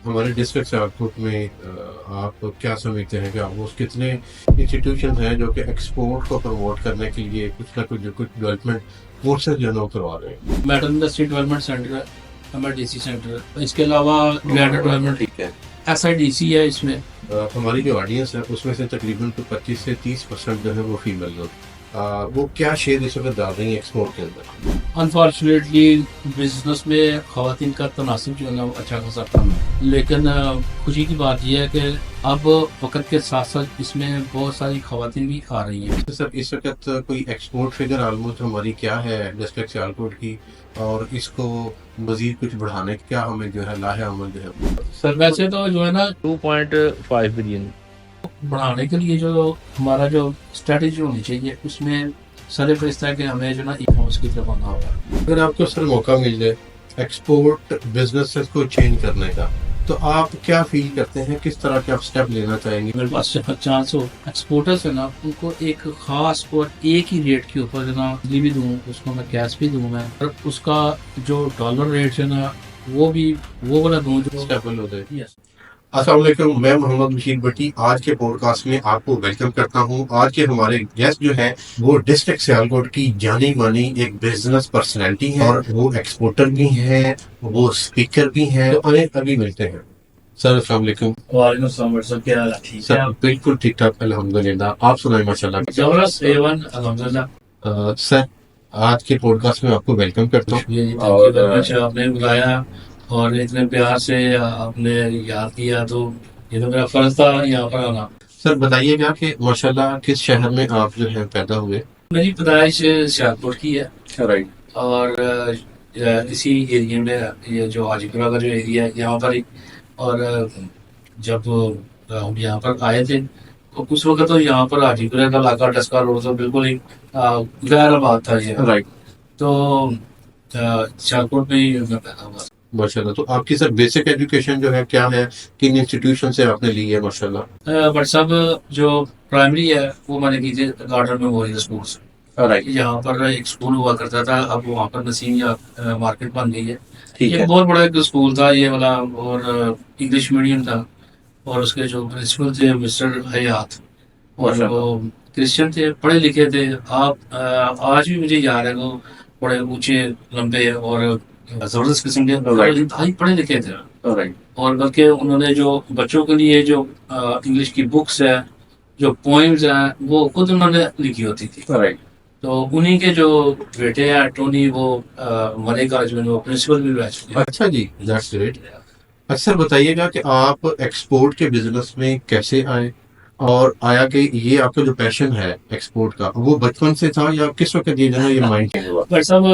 ہمارے ڈسٹرکٹ سیالکوٹ میں آپ کیا سمجھتے ہیں کہ آپ کتنے انسٹیٹیوشن ہیں جو کہ ایکسپورٹ کو پروموٹ کرنے کے لیے کچھ نہ کچھ ڈیولپمنٹ کورسز جو ہے وہ کروا رہے ہیں؟ میٹل انڈسٹری ڈیولپمنٹ سینٹر ہے، MRDC سینٹر ہے، اس کے علاوہ گرینڈ ڈیولپمنٹ ٹھیک ہے. SIDC ہے اس میں. ہماری جو آڈینس ہے اس میں سے تقریباً 25 سے 30% جو ہے وہ فیمیل لوگ. وہ کیا شیئر اس وقت ڈال رہی ہیں ایکسپورٹ کے اندر؟ انفارچونیٹلی بزنس میں خواتین کا تناسب جو ہے نا وہ اچھا خاصا کم ہے، لیکن خوشی کی بات یہ ہے کہ اب وقت کے ساتھ ساتھ اس میں بہت ساری خواتین بھی آ رہی ہیں. سر اس وقت کوئی ایکسپورٹ فگر آلموسٹ ہماری کیا ہے ڈسٹرکٹ سیالکوٹ کی، اور اس کو مزید کچھ بڑھانے کی کیا ہمیں جو ہے لاہے عمل جو ہے؟ سر ویسے تو جو ہے نا 2.5 بلین بڑھانے کے لیے جو ہمارا جو اسٹریٹجی ہونی چاہیے اس میں سر فہرست ہے کہ ہمیں جو نا ای کامرس کی طرف آنا ہوگا. اگر آپ کو سر موقع مل جائے ایکسپورٹ بزنس کو چینج کرنے کا تو آپ کیا فیل کرتے ہیں، کس طرح کے آپ اسٹیپ لینا چاہیں گے؟ میرے پاس جب چانس ہو ایکسپورٹرس ہے نا ان کو ایک خاص اور ایک ہی ریٹ کے اوپر جو نا بجلی بھی دوں، اس کو میں گیس بھی دوں میں، اور اس کا جو ڈالر ریٹ ہے نا وہ بھی وہ والا دوں جو اسٹیبل ہو جائے. Yes. السلام علیکم، میں محمد بشیر بٹی آج کے پوڈ کاسٹ میں آپ کو ویلکم کرتا ہوں. آج کے ہمارے گیسٹ جو ہیں وہ ڈسٹرکٹ سیالکوٹ کی جانی مانی ایک بزنس پرسنالٹی ہیں، اور وہ ایکسپورٹر بھی ہیں، وہ اسپیکر بھی ہیں. تو انہیں ابھی ملتے ہیں. سر السلام علیکم. وعلیکم السلام ورحمۃ اللہ. کیا حال ہے؟ ٹھیک ہے سر بالکل ٹھیک ٹھاک الحمدللہ. آپ سنائیں ماشاء اللہ. زبردست A1 الحمدللہ. سر آج کے پوڈ کاسٹ میں آپ کو ویلکم کرتا ہوں. شکریہ جی، تھینک یو ویری مچ. آپ نے بلایا اور اتنے پیار سے آپ نے یاد کیا، تو یہ تو میرا فرض تھا یہاں پر آنا. سر بتائیے گا کہ ماشاء اللہ کس شہر میں آپ جو ہے پیدا ہوئے؟ میری پیدائش سیالکوٹ کی ہے، رائٹ. اور اسی ایریے میں یہ جو حاجی پورہ کا جو ایریا ہے یہاں پر ہی. اور جب ہم یہاں پر آئے تھے تو اس وقت تو یہاں پر حاجی پورہ کا علاقہ ڈسکا روڈ تو بالکل ہی غیر آباد تھا یہ. رائٹ. تو سیالکوٹ میں ہی میں پیدا ہوا. ماشاء اللہ. تو آپ کی سر بیسک ایجوکیشن جو ہے کیا ہے، کن انسٹیٹیوشن سے آپ نے لی ہے؟ ماشاء اللہ. بٹ صاحب جو پرائمری ہے وہ میں نے کی تھی گارڈن میموریل اسکول سے. رائٹ. یہاں پر ایک اسکول ہوا کرتا تھا، اب وہاں پر نسیم یا مارکیٹ بن گئی ہے. ٹھیک یہ ہے. بہت بڑا ایک اسکول تھا یہ والا، اور انگلش میڈیم تھا، اور اس کے جو پرنسپل تھے مسٹر حیات، اور ماشاء اللہ. وہ کرسچن تھے، پڑھے لکھے تھے. آپ آج بھی مجھے یاد ہے وہ بڑے اونچے لمبے اور زبردست قسم کے بھائی پڑھے لکھے تھے. رائٹ. اور بلکہ انہوں نے جو بچوں کے لیے جو انگلش کی بکس ہے، جو پوئمز ہیں، وہ خود انہوں نے لکھی ہوتی تھی. رائٹ. تو انہی کے جو بیٹے ہیں ٹونی، وہ ہمارے کالج میں وہ پرنسپل بھی رہ چکے ہیں. اچھا جی، دیٹس گریٹ. اکثر بتائیے گا کہ آپ ایکسپورٹ کے بزنس میں کیسے آئے، اور آیا کہ یہ آپ کا جو پیشن ہے ایکسپورٹ کا وہ بچپن سے تھا یا کس وقت یہ جو ہے یہ مائنڈ چینج ہوا؟ بٹ صاحب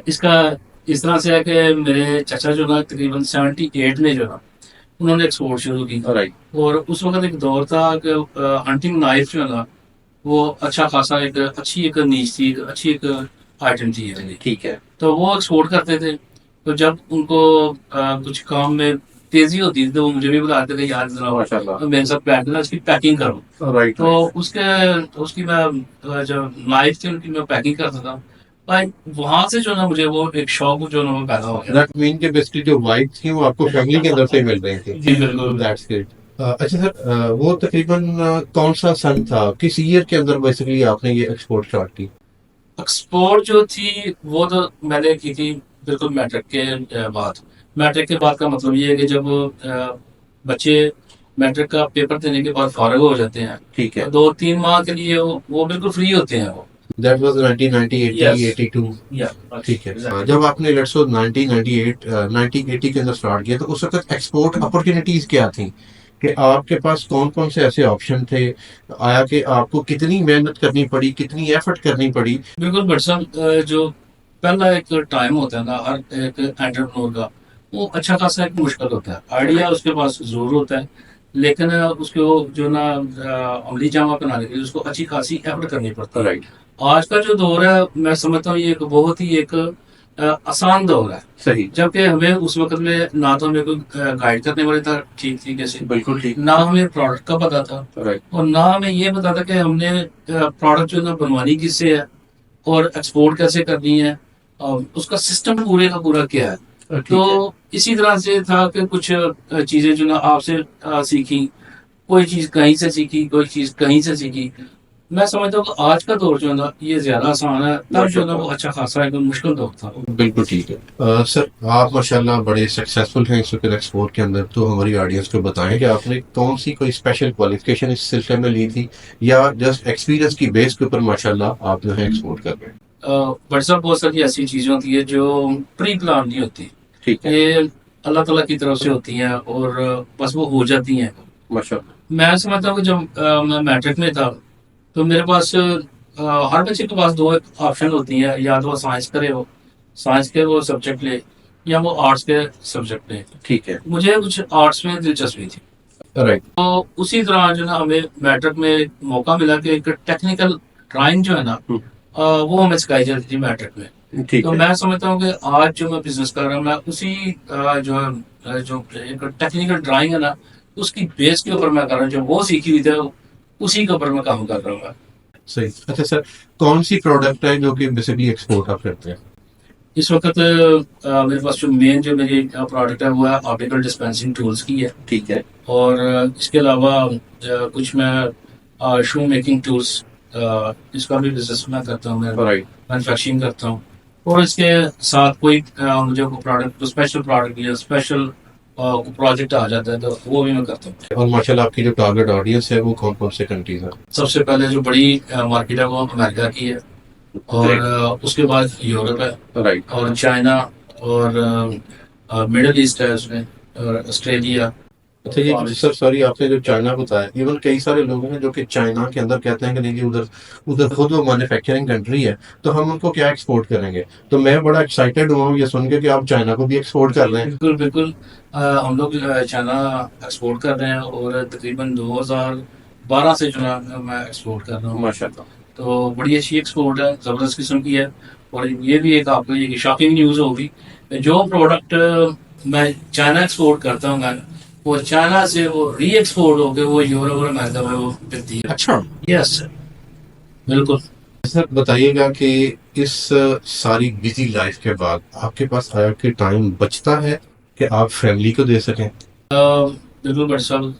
اس کا اس طرح سے ہے کہ میرے چچا جو نا تقریباً 78 میں جو نا انہوں نے ایکسپورٹ شروع کی. رائٹ. اور اس وقت ایک دور تھا کہ ہنٹنگ نائف جو ہے نا وہ اچھا خاصا ایک اچھی ایک نیچ تھی، اچھی ایک آئٹم تھی. ٹھیک ہے. تو وہ ایکسپورٹ کرتے تھے. تو جب ان کو کچھ کام میں تیزی ہوتی تھی تو وہ مجھے بھی بتاتے تھے یار ذرا ماشاء اللہ. میرے ساتھ بیٹھ کے اس کی پیکنگ کرو. رائٹ. تو اس کی میں جو نائف تھی ان کی میں پیکنگ کرتا تھا. بھائی وہاں سے جو نا مجھے وہ ایک شوق جو نا وہ پیدا ہو گیا. دیٹ مین کہ بیسکلی جو وائف تھی وہ آپ کو فیملی کے اندر سے مل رہی تھی. جی بالکل. That's great. اچھا سر، وہ تقریباً کون سا سن تھا، کس ایئر کے اندر بیسکلی آپ نے یہ ایکسپورٹ اسٹارٹ کی؟ ایکسپورٹ جو تھی وہ تو میں نے کی تھی بالکل میٹرک کے بعد. میٹرک کے بعد کا مطلب یہ ہے کہ جب بچے میٹرک کا پیپر دینے کے بعد فارغ ہو جاتے ہیں، ٹھیک ہے. 2-3 ماہ کے لیے وہ بالکل فری ہوتے ہیں. وہ دیٹ واز 1980-82. ٹھیک ہے. جب آپ نے لیٹس سو 1980 کے اندر اسٹارٹ کیا تو اس وقت ایکسپورٹ اپرچونیٹیز کیا تھیں، کہ آپ کے پاس کون کون سے ایسے آپشن تھے؟ آیا کہ آپ کو کتنی محنت کرنی پڑی، کتنی ایفرٹ کرنی پڑی؟ بالکل بٹ صاحب، جو پہلا ایک ٹائم ہوتا ہے نا ہر ایک انٹرپرنور کا، وہ اچھا خاصا ایک مشکل ہوتا ہے. آئیڈیا اس کے پاس ضرور ہوتا ہے، لیکن اس کو جو نا عملی جامہ بنانے کے لیے اس کو اچھی خاصی ایفرٹ کرنی پڑتی ہے. رائٹ. آج کا جو دور ہے میں سمجھتا ہوں یہ ایک بہت ہی ایک آسان دور ہے. صحیح. جبکہ ہمیں اس وقت میں نہ تو ہمیں کوئی گائیڈ کرنے والے تھا ٹھیک طریقے سے، بالکل ٹھیک. نہ ہمیں پروڈکٹ کا پتا تھا، رائٹ. اور نہ ہمیں یہ پتا تھا کہ ہم نے پروڈکٹ جو ہے نا بنوانی کس سے ہے اور ایکسپورٹ کیسے کرنی ہے، اور اس کا سسٹم پورے کا پورا کیا ہے. تو اسی طرح سے تھا کہ کچھ چیزیں جو نا آپ سے سیکھی، کوئی چیز کہیں سے سیکھی، کوئی چیز کہیں سے سیکھی. میں سمجھتا ہوں کہ آج کا دور جو ہے نا یہ زیادہ آسان ہے، تب جو ہے نا وہ اچھا خاصا ایک مشکل دور تھا. بالکل ٹھیک ہے سر. آپ ماشاءاللہ بڑے سکسیسفل ہیں اس وقت ایکسپورٹ کے اندر، تو ہماری آڈینس کو بتائیں کہ آپ نے کون سی کوئی اسپیشل کوالیفیکیشن اس سلسلے میں لی تھی، یا جسٹ ایکسپیرینس کی بیس کے اوپر ماشاءاللہ آپ جو ہے ایکسپورٹ کر رہے ہیں؟ بٹ صاحب بہت ساری ایسی چیزیں ہوتی ہیں جو پری پلان نہیں ہوتی، ٹھیک ہے. یہ اللہ تعالیٰ کی طرف سے ہوتی ہیں اور بس وہ ہو جاتی ہیں. ماشاءاللہ. میں سمجھتا ہوں کہ جب میں میٹرک میں تھا تو میرے پاس ہر بچے کے پاس دو آپشن ہوتی ہیں، یا تو وہ سائنس کرے، ہو سائنس کے وہ سبجیکٹ لے، یا وہ آرٹس کے سبجیکٹ لے. ٹھیک ہے. مجھے کچھ آرٹس میں دلچسپی تھی، رائٹ. تو اسی طرح جو نا ہمیں میٹرک میں موقع ملا کہ ایک ٹیکنیکل ڈرائنگ جو ہے نا وہ ہمیں سکھائی جاتی تھی میٹرک میں. ٹھیک تو ہے. میں سمجھتا ہوں کہ آج جو میں بزنس کر رہا ہوں، میں اسی جو ایک ٹیکنیکل ڈرائنگ ہے نا اس کی بیس کے اوپر میں کر رہا ہوں، جو وہ سیکھی ہوئی تھی اسی کے اوپر میں کام کر رہا ہوں. صحیح. اچھا سر، کون سی پروڈکٹ ہے جو کہ بیسیکلی ایکسپورٹ آپ کرتے ہیں؟ اس وقت میرے پاس جو مین جو میری پروڈکٹ ہے وہ ہے آپٹیکل ڈسپینسنگ ٹولز کی ہے. ٹھیک ہے. اور اس کے علاوہ کچھ میں شو میکنگ ٹولس اس کا بھی بزنس میں کرتا ہوں، میں رائٹ. مینوفیکچرنگ کرتا ہوں. اور اس کے ساتھ کوئی مجھے پروڈکٹ اسپیشل پروڈکٹ یا اسپیشل پروجیکٹ آ جاتا ہے تو وہ بھی میں کرتا ہوں. اور ماشاءاللہ آپ کی جو ٹارگیٹ آڈینس ہے وہ کون کون سے کنٹریز ہیں؟ سب سے پہلے جو بڑی مارکیٹ ہے وہ امریکہ کی ہے، اور اس کے بعد یورپ ہے، رائٹ. اور چائنا، اور مڈل ایسٹ ہے اس میں، اور آسٹریلیا. اچھا یہ سر سوری آپ نے جو چائنا بتایا، ایون کئی سارے لوگ ہیں جو کہ چائنا کے اندر کہتے ہیں کہ نہیں جی ادھر خود وہ مینوفیکچرنگ کنٹری ہے تو ہم ان کو کیا ایکسپورٹ کریں گے. تو میں بڑا ایکسائٹیڈ ہوا ہوں یہ سن کے کہ آپ چائنا کو بھی ایکسپورٹ کر رہے ہیں. بالکل بالکل. ہم لوگ چائنا ایکسپورٹ کر رہے ہیں، اور تقریباً 2012 سے جو ہے میں ایکسپورٹ کر رہا ہوں. ماشاءاللہ. تو بڑی اچھی ایکسپورٹ ہے، زبردست قسم کی ہے. اور یہ بھی ایک آپ کو یہ شاکنگ نیوز ہوگی، جو پروڈکٹ میں چائنا ایکسپورٹ کرتا ہوں میں، وہ چائنا سے وہ ری ایکسپورٹ ہو کے وہ یورپ اور امریکہ میں وہ بکتی ہے. اچھا. یس سر، بالکل. سر بتائیے گا کہ اس ساری بزی لائف کے بعد آپ کے پاس آیا کہ ٹائم بچتا ہے کہ آپ فیملی کو دے سکیں؟ بالکل بٹ صاحب،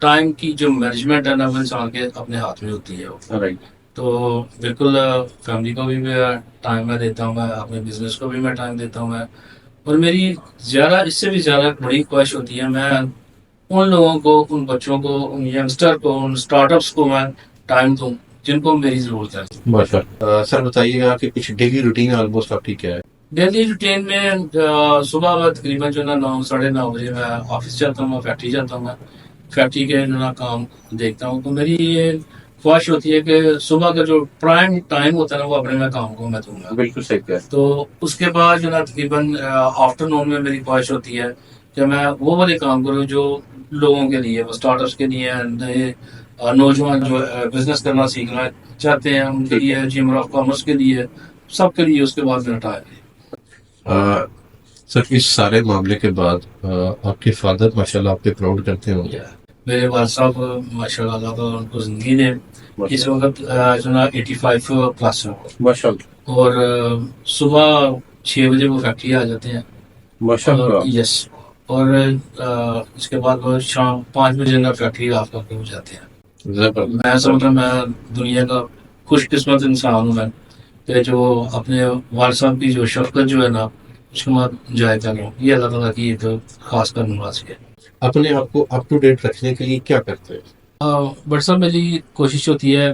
ٹائم کی جو مینجمنٹ ہے نا وہ انسان کے اپنے ہاتھ میں ہوتی ہے. رائٹ. تو بالکل فیملی کو بھی میں ٹائم میں دیتا ہوں، میں اپنے بزنس کو بھی میں ٹائم دیتا ہوں میں. اور میری زیادہ اس سے بھی زیادہ بڑی خواہش ہوتی ہے میں ان لوگوں کو، ان بچوں کو، ان ینگسٹر کو، ان اسٹارٹ اپس کو میں ٹائم دوں جن کو میری ضرورت ہے. ماشاءاللہ. سر بتائیے گا کہ کچھ ڈیلی روٹین آلموسٹ آپ کی کیا ہے؟ ڈیلی روٹین میں صبح میں تقریباً جو نا 9 بجے میں آفس جاتا ہوں، میں فیکٹری جاتا ہوں، میں فیکٹری کے جو نا کام دیکھتا ہوں. تو میری یہ خواہش ہوتی ہے کہ صبح کا جو پرائم ٹائم ہوتا ہے نا وہ اپنے میں کام کو میں دوں گا. بالکل صحیح ہے. تو اس کے بعد جو نا تقریباً آفٹر نون میں میری خواہش ہوتی ہے کہ میں وہ والے کام کروں جو لوگوں کے لیے، وہ اسٹارٹ اپس کے لیے، نئے نوجوان جو بزنس کرنا سیکھنا چاہتے ہیں ان کے لیے، چیمبر آف کامرس کے لیے، سب کے لیے. اس کے بعد میرا ٹائم سر اس سارے معاملے کے بعد آپ کے فادر ماشاءاللہ آپ پہ پراؤڈ کرتے ہوں گے. میرے والد صاحب ماشاء اللہ تعالیٰ ان کو زندگی دے، اس وقت جو نا 85 پلس ہے، ماشاءاللہ. اور صبح 6 بجے وہ فیکٹری آ جاتے ہیں. ماشاءاللہ. یس. اور اس کے بعد وہ شام 5 بجے نا فیکٹری آف کر کے ہو جاتے ہیں. میں سمجھتا ہوں میں دنیا کا خوش قسمت انسان ہوں میں کہ جو اپنے والد صاحب کی جو شفقت جو ہے نا اس کو میں انجوائے کر رہا ہوں. یہ اللہ تعالیٰ کی ایک خاص کر نواز ہے. اپنے آپ کو اپ ٹو ڈیٹ رکھنے کے لیے کیا کرتے ہیں؟ بٹ صاحب میری کوشش ہوتی ہے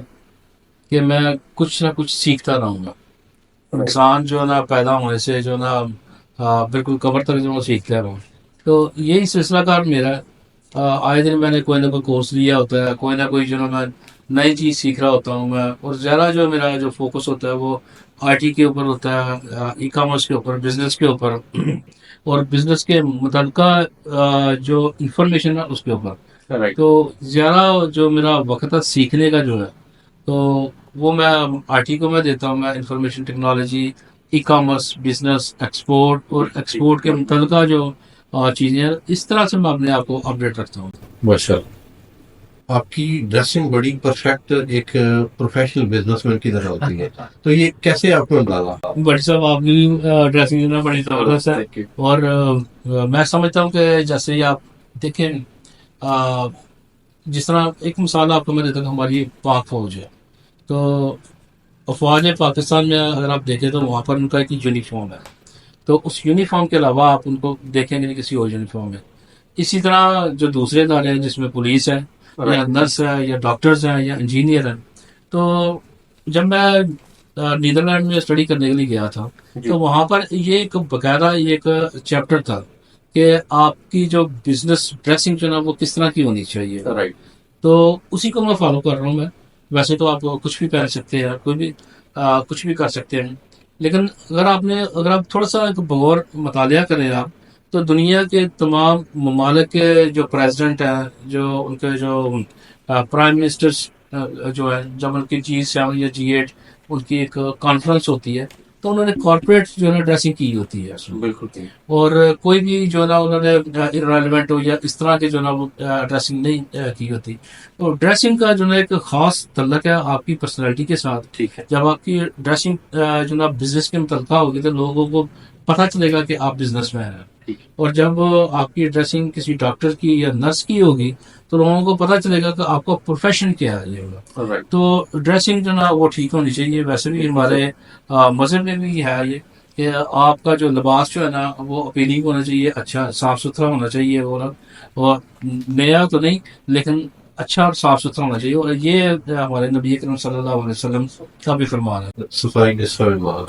کہ میں کچھ نہ کچھ سیکھتا رہوں گا. انسان جو ہے نا پیدا ہونے سے جو ہے نا بالکل قبر تک جو میں سیکھتا رہوں. تو یہی سلسلہ کار میرا ہے. آئے دن میں نے کوئی نہ کوئی کورس لیا ہوتا ہے، کوئی نہ کوئی جو ہے میں نئی چیز سیکھ رہا ہوتا ہوں میں. اور زیادہ جو میرا جو فوکس ہوتا ہے وہ آئی ٹی کے اوپر ہوتا ہے، ای کامرس کے اوپر، بزنس کے اوپر، اور بزنس کے متعلقہ جو انفارمیشن ہے اس کے اوپر. تو زیادہ جو میرا وقت ہے سیکھنے کا جو ہے تو وہ میں آئی ٹی کو میں دیتا ہوں. میں information technology, e commerce, business, export, اور ایکسپورٹ کے متعلقہ جو چیزیں ہیں، اس طرح سے میں اپنے آپ کو اپڈیٹ رکھتا ہوں. ماشاءاللہ. آپ کی ڈریسنگ بڑی پرفیکٹ ایک پروفیشنل بزنس مین کی طرح ہوتی ہے، تو یہ کیسے آپ کو اندازہ؟ بڑی صاحب آپ کی ڈریسنگ جو ہے بڑی زبردست ہے، اور میں سمجھتا ہوں کہ جیسے ہی آپ دیکھیں جس طرح ایک مثال آپ کو میں دیتا ہوں، ہماری پاک فوج ہے، تو افواج پاکستان میں اگر آپ دیکھیں تو وہاں پر ان کا ایک یونیفارم ہے، تو اس یونیفارم کے علاوہ آپ ان کو دیکھیں گے نہیں کسی اور یونیفارم میں. اسی طرح جو دوسرے ادارے ہیں جس میں پولیس ہے یا نرس ہے یا ڈاکٹرز ہیں یا انجینئر ہیں، تو جب میں نیدرلینڈ میں اسٹڈی کرنے کے لیے گیا تھا تو وہاں پر یہ ایک باقاعدہ یہ ایک چیپٹر تھا کہ آپ کی جو بزنس ڈریسنگ جو ہے نا وہ کس طرح کی ہونی چاہیے. تو اسی کو میں فالو کر رہا ہوں. میں ویسے تو آپ کچھ بھی پہن سکتے ہیں، کوئی بھی کچھ بھی کر سکتے ہیں، لیکن اگر آپ تھوڑا سا ایک بغور مطالعہ کریں آپ، تو دنیا کے تمام ممالک کے جو پریزیڈنٹ ہیں، جو ان کے جو پرائم منسٹرز جو ہے، جب ان کی G7 یا G8 ان کی ایک کانفرنس ہوتی ہے تو انہوں نے کارپوریٹ جو ہے نا ڈریسنگ کی ہوتی ہے اس میں. بالکل. اور کوئی بھی جو ہے نا انہوں نے ارریلیونٹ ہو یا اس طرح کے جو ہے نا وہ ڈریسنگ نہیں کی ہوتی. تو ڈریسنگ کا جو ہے نا ایک خاص تعلق ہے آپ کی پرسنالٹی کے ساتھ. ٹھیک ہے. جب آپ کی ڈریسنگ جو ہے نا بزنس کے متعلقہ ہوگی تو لوگوں کو پتہ چلے گا کہ آپ بزنس مین ہیں. اور جب آپ کی ڈریسنگ کسی ڈاکٹر کی یا نرس کی ہوگی تو لوگوں کو پتہ چلے گا کہ آپ کا پروفیشن کیا ہے. یہ ہوگا تو ڈریسنگ جو ہے نا وہ ٹھیک ہونی چاہیے. ویسے بھی ہمارے مذہب میں بھی ہے یہ کہ آپ کا جو لباس جو ہے نا وہ اپیلنگ ہونا چاہیے، اچھا صاف ستھرا ہونا چاہیے، اور نیا تو نہیں لیکن اچھا اور صاف ستھرا ہونا چاہیے. اور یہ ہمارے نبی کریم صلی اللہ علیہ وسلم کا بھی فرمان ہے. صفائی نصف ایمان.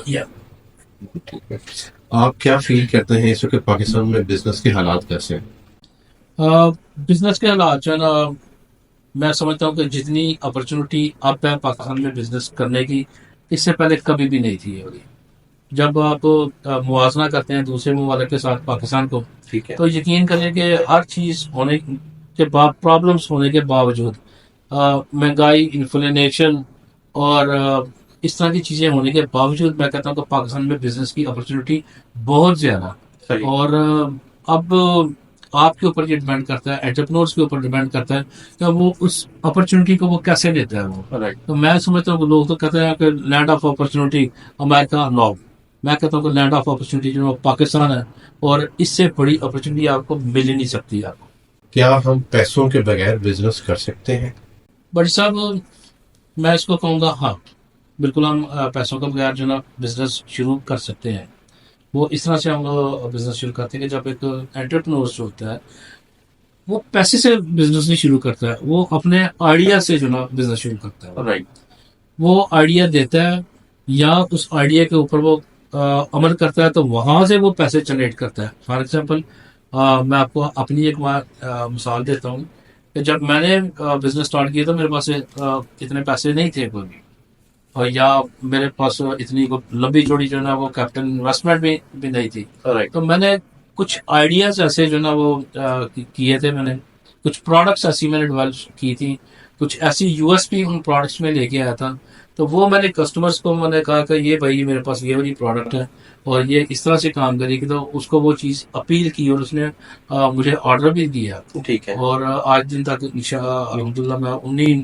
آپ کیا فیل کرتے ہیں اس وقت پاکستان میں بزنس کے حالات کیسے ہیں؟ بزنس کے حالات جو ہے نا میں سمجھتا ہوں کہ جتنی اپرچونٹی اب ہے پاکستان میں بزنس کرنے کی، اس سے پہلے کبھی بھی نہیں تھی. جب آپ موازنہ کرتے ہیں دوسرے ممالک کے ساتھ پاکستان کو، تو یقین کریں کہ ہر چیز ہونے کے بعد، پرابلمس ہونے کے باوجود، مہنگائی، انفلیشن اور اس طرح کی چیزیں ہونے کے باوجود، میں کہتا ہوں کہ پاکستان میں بزنس کی اپرچونٹی بہت زیادہ. اور اب آپ کے اوپر یہ ڈیپینڈ کرتا ہے، انٹرپرینورس کے اوپر ڈیپینڈ کرتا ہے کہ وہ اس اپرچونٹی کو وہ کیسے لیتا ہے. وہ تو میں سمجھتا ہوں کہ لوگ تو کہتے ہیں کہ لینڈ آف اپرچونٹی امریکہ. نو، میں کہتا ہوں کہ لینڈ آف اپرچونٹی جو پاکستان ہے، اور اس سے بڑی اپرچونٹی آپ کو مل ہی نہیں سکتی. آپ کو کیا ہم پیسوں کے بغیر بزنس کر سکتے ہیں؟ بڑی صاحب میں اس کو کہوں گا ہاں بالکل، ہم پیسوں کے بغیر جو نا بزنس شروع کر سکتے ہیں. وہ اس طرح سے ہم بزنس شروع کرتے ہیں کہ جب ایک انٹرپرینور جو ہوتا ہے وہ پیسے سے بزنس نہیں شروع کرتا ہے، وہ اپنے آئیڈیا سے جو نا بزنس شروع کرتا ہے. وہ آئیڈیا دیتا ہے یا اس آئیڈیا کے اوپر وہ عمل کرتا ہے، تو وہاں سے وہ پیسے جنریٹ کرتا ہے. فار ایگزامپل میں آپ کو اپنی ایک مثال دیتا ہوں کہ جب میں نے بزنس اسٹارٹ کیا تو میرے پاس اتنے پیسے نہیں تھے کوئی بھی، اور یا میرے پاس اتنی لمبی جوڑی جو ہے نا وہ کیپٹل انویسٹمنٹ بھی نہیں تھی. تو میں نے کچھ آئیڈیاز ایسے جو ہے نا وہ کیے تھے. میں نے کچھ پروڈکٹس ایسی میں نے ڈیولپ کی تھی، کچھ ایسی USP ان پروڈکٹس میں لے کے آیا تھا. تو وہ میں نے کسٹمرز کو میں نے کہا کہ یہ بھائی میرے پاس یہ والی پروڈکٹ ہے اور یہ اس طرح سے کام کرے گی، تو اس کو وہ چیز اپیل کی اور اس نے مجھے آرڈر بھی دیا. ٹھیک ہے. اور آج دن تک الحمدللہ میں انہیں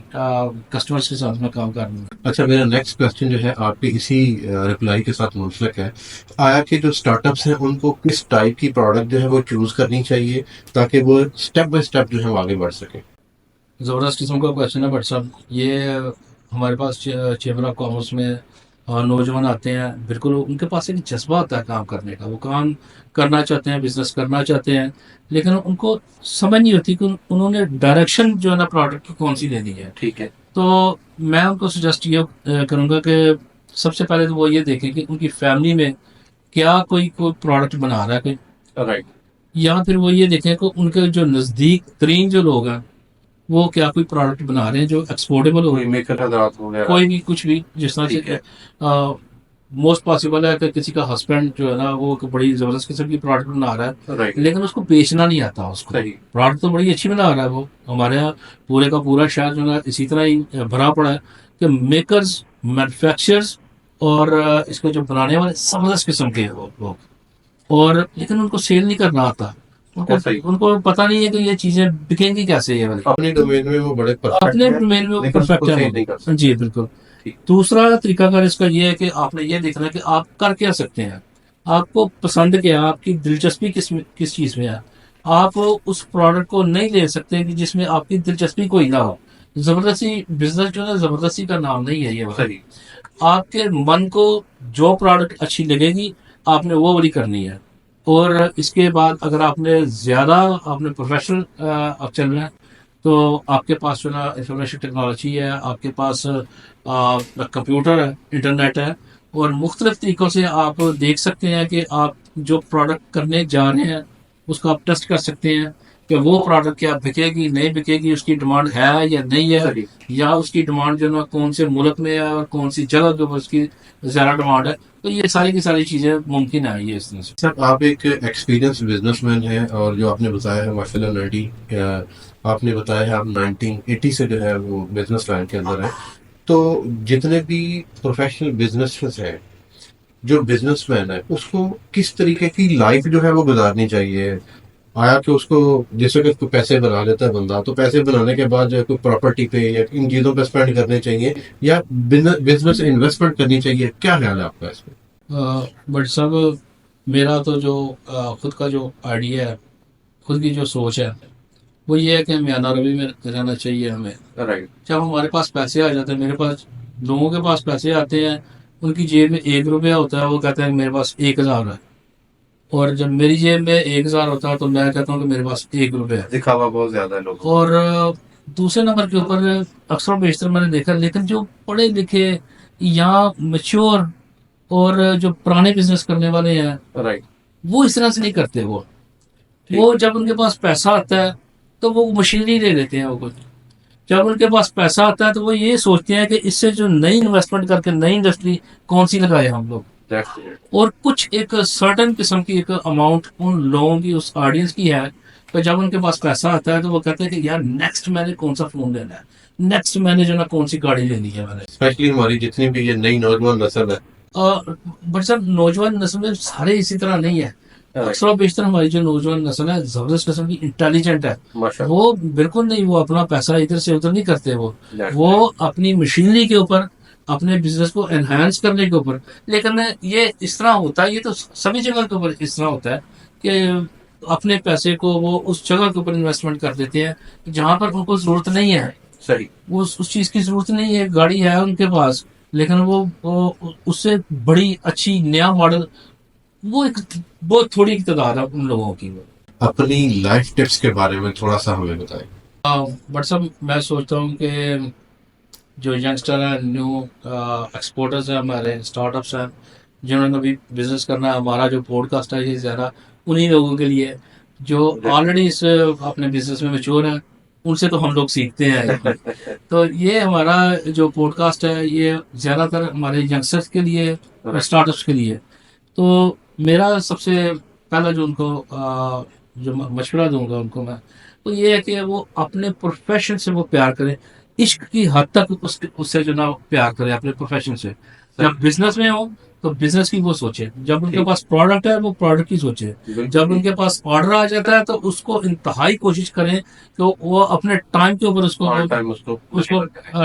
کسٹمرز کے ساتھ میں کام کر رہا ہوں. اچھا، میرا نیکسٹ کوشچن جو ہے آپ کی اسی رپلائی کے ساتھ منسلک ہے. آیا کہ جو اسٹارٹ اپس ہیں ان کو کس ٹائپ کی پروڈکٹ جو ہے وہ چوز کرنی چاہیے تاکہ وہ اسٹیپ بائی اسٹیپ جو ہے وہ آگے بڑھ سکیں؟ زبردست قسم کا کوشچن ہے بٹ صاحب. یہ ہمارے پاس چیمبر آف کامرس میں نوجوان آتے ہیں، بالکل ان کے پاس ایک جذبہ ہوتا ہے کام کرنے کا. وہ کام کرنا چاہتے ہیں، بزنس کرنا چاہتے ہیں، لیکن ان کو سمجھ نہیں ہوتی کہ انہوں نے ڈائریکشن جو ہے نا پروڈکٹ کی کون سی لینی ہے. ٹھیک ہے. تو میں ان کو سجیسٹ یہ کروں گا کہ سب سے پہلے تو وہ یہ دیکھیں کہ ان کی فیملی میں کیا کوئی پروڈکٹ بنا رہا ہے کوئی، یا پھر وہ یہ دیکھیں کہ ان کے جو نزدیک ترین جو لوگ ہیں وہ کیا کوئی پروڈکٹ بنا رہے ہیں جو ایکسپورٹیبل ہو، کوئی بھی کچھ بھی. جس طرح سے موسٹ پاسبل ہے کہ کسی کا ہسبینڈ جو ہے نا وہ بڑی زبردست قسم کی پروڈکٹ بنا رہا ہے لیکن اس کو بیچنا نہیں آتا. اس کو پروڈکٹ تو بڑی اچھی بنا رہا ہے. وہ ہمارے یہاں پورے کا پورا شہر جو ہے نا اسی طرح ہی بھرا پڑا ہے کہ میکرز، مینوفیکچرز اور اس کو جو بنانے والے زبردست قسم کے لوگ، اور لیکن ان کو سیل نہیں کرنا آتا. ان کو پتہ نہیں ہے کہ یہ چیزیں بکیں گی کیسے یہ والی. اپنے ڈومین میں وہ بڑے پرفیکٹ اپنے ڈومین میں پرفیکٹ ہے. جی بالکل. دوسرا طریقہ کار اس کا یہ ہے کہ آپ نے یہ دیکھنا ہے کہ آپ کر کیا سکتے ہیں, آپ کو پسند کیا, آپ کی دلچسپی کس چیز میں ہے. آپ اس پروڈکٹ کو نہیں لے سکتے کہ جس میں آپ کی دلچسپی کوئی نہ ہو. زبردستی بزنس جو ہے زبردستی کا نام نہیں ہے یہ. آپ کے من کو جو پروڈکٹ اچھی لگے گی آپ نے وہ والی کرنی ہے. اور اس کے بعد اگر آپ نے زیادہ آپ نے پروفیشنل چلنا ہے تو آپ کے پاس جو نا انفارمیشن ٹیکنالوجی ہے, آپ کے پاس کمپیوٹر ہے, انٹرنیٹ ہے, اور مختلف طریقوں سے آپ دیکھ سکتے ہیں کہ آپ جو پروڈکٹ کرنے جا رہے ہیں اس کو آپ ٹیسٹ کر سکتے ہیں کہ وہ پروڈکٹ کیا بکے گی نہیں بکے گی, اس کی ڈیمانڈ ہے یا نہیں ہے, یا اس کی ڈیمانڈ جو نا کون سے ملک میں ہے اور کون سی جگہ کے اوپر اس کی زیادہ ڈیمانڈ ہے. تو یہ ساری کی ساری چیزیں ممکن ہے یہ اس طرح سے. سر آپ ایک ایکسپیرینس بزنس مین ہیں, اور جو آپ نے بتایا ہے ماشاء اللہ آپ نے بتایا ہے آپ 1980 سے جو ہے وہ بزنس لائن کے اندر ہیں. تو جتنے بھی پروفیشنل بزنس ہیں, جو بزنس مین ہے اس کو کس طریقے کی لائف جو ہے وہ گزارنی چاہیے؟ آیا کہ اس کو جیسے کہ کوئی پیسے بنا لیتا ہے بندہ, تو پیسے بنانے کے بعد جو ہے کوئی پراپرٹی پہ یا ان چیزوں پہ اسپینڈ کرنے چاہیے, یا بزنس انویسٹمنٹ کرنی چاہیے؟ کیا خیال ہے آپ کا اس پہ؟ بٹ صاحب میرا تو جو خود کا جو آئیڈیا ہے, خود کی جو سوچ ہے وہ یہ ہے کہ میانہ روی میں رہنا چاہیے ہمیں. جب ہمارے پاس پیسے آ جاتے ہیں, میرے پاس لوگوں کے پاس پیسے آتے ہیں, ان کی جیب میں 1 روپیہ ہوتا ہے, وہ کہتے ہیں میرے پاس 1000 ہے, اور جب میری جیب میں 1000 ہوتا ہے تو میں کہتا ہوں کہ میرے پاس 1 روپیہ ہے. دکھاوا بہت زیادہ ہے لوگ. اور دوسرے نمبر کے اوپر اکثر و بیشتر میں نے دیکھا, لیکن جو پڑھے لکھے یا میچور اور جو پرانے بزنس کرنے والے ہیں وہ اس طرح سے نہیں کرتے. وہ جب ان کے پاس پیسہ آتا ہے تو وہ مشینری لے لیتے ہیں. وہ کچھ جب ان کے پاس پیسہ آتا ہے تو وہ یہ سوچتے ہیں کہ اس سے جو نئی انویسٹمنٹ کر کے نئی انڈسٹری کون سی لگائے ہم لوگ, اور کچھ ایک سرٹن قسم کی ایک اماؤنٹ ان لوگوں کی, اس آڈینس کی ہے کہ جب ان کے پاس پیسہ آتا ہے تو وہ کہتے ہیں کہ یار نیکسٹ میں نے کون سا فون لینا ہے, نیکسٹ میں نے جو نا کون سی گاڑی لینی ہے میں نے. اسپیشلی ہماری جتنی بھی یہ نئی نوجوان نسل ہے, بٹ سر نوجوان نسل میں سارے اسی طرح نہیں ہے. اکثر و بیشتر ہماری جو نوجوان نسل ہے زبردست قسم کی انٹیلیجنٹ ہے. وہ بالکل نہیں, وہ اپنا پیسہ ادھر سے ادھر نہیں کرتے. وہ اپنی مشینری کے اوپر, اپنے بزنس کو انہانس کرنے کے اوپر. لیکن یہ اس طرح ہوتا ہے, یہ تو سبھی جگہ کے اوپر اس طرح ہوتا ہے کہ اپنے پیسے کو وہ اس جگہ کے اوپر انویسٹمنٹ کر دیتے ہیں جہاں پر ان کو ضرورت نہیں ہے. وہ اس چیز کی ضرورت نہیں ہے, گاڑی ہے ان کے پاس لیکن وہ اس سے بڑی اچھی نیا ماڈل, وہ ایک بہت تھوڑی تعداد ہے ان لوگوں کی. اپنی لائف ٹپس کے بارے میں تھوڑا سا ہمیں بتائیں. بٹ صاحب میں سوچتا ہوں کہ جو ینگسٹر ہیں, نیو ایکسپورٹرز ہیں, ہمارے اسٹارٹ اپس ہیں جنہوں نے بھی بزنس کرنا ہے, ہمارا جو پوڈ کاسٹ ہے یہ زیادہ انہی لوگوں کے لیے جو آلریڈی اس اپنے بزنس میں میچور ہیں, ان سے تو ہم لوگ سیکھتے ہیں. تو یہ ہمارا جو پوڈ کاسٹ ہے یہ زیادہ تر ہمارے ینگسٹرس کے لیے, اسٹارٹ اپس کے لیے. تو میرا سب سے پہلا جو ان کو جو مشورہ دوں گا ان کو میں, وہ یہ ہے کہ وہ اپنے پروفیشن سے وہ پیار کریں, عشق کی حد تک اس سے جو نا پیار کریں اپنے پروفیشن سے. جب بزنس میں ہو تو بزنس کی وہ سوچے, جب ان کے پاس پروڈکٹ ہے وہ پروڈکٹ کی سوچے, جب ان کے پاس آرڈر آ جاتا ہے تو اس کو انتہائی کوشش کریں کہ وہ اپنے ٹائم کے اوپر اس کو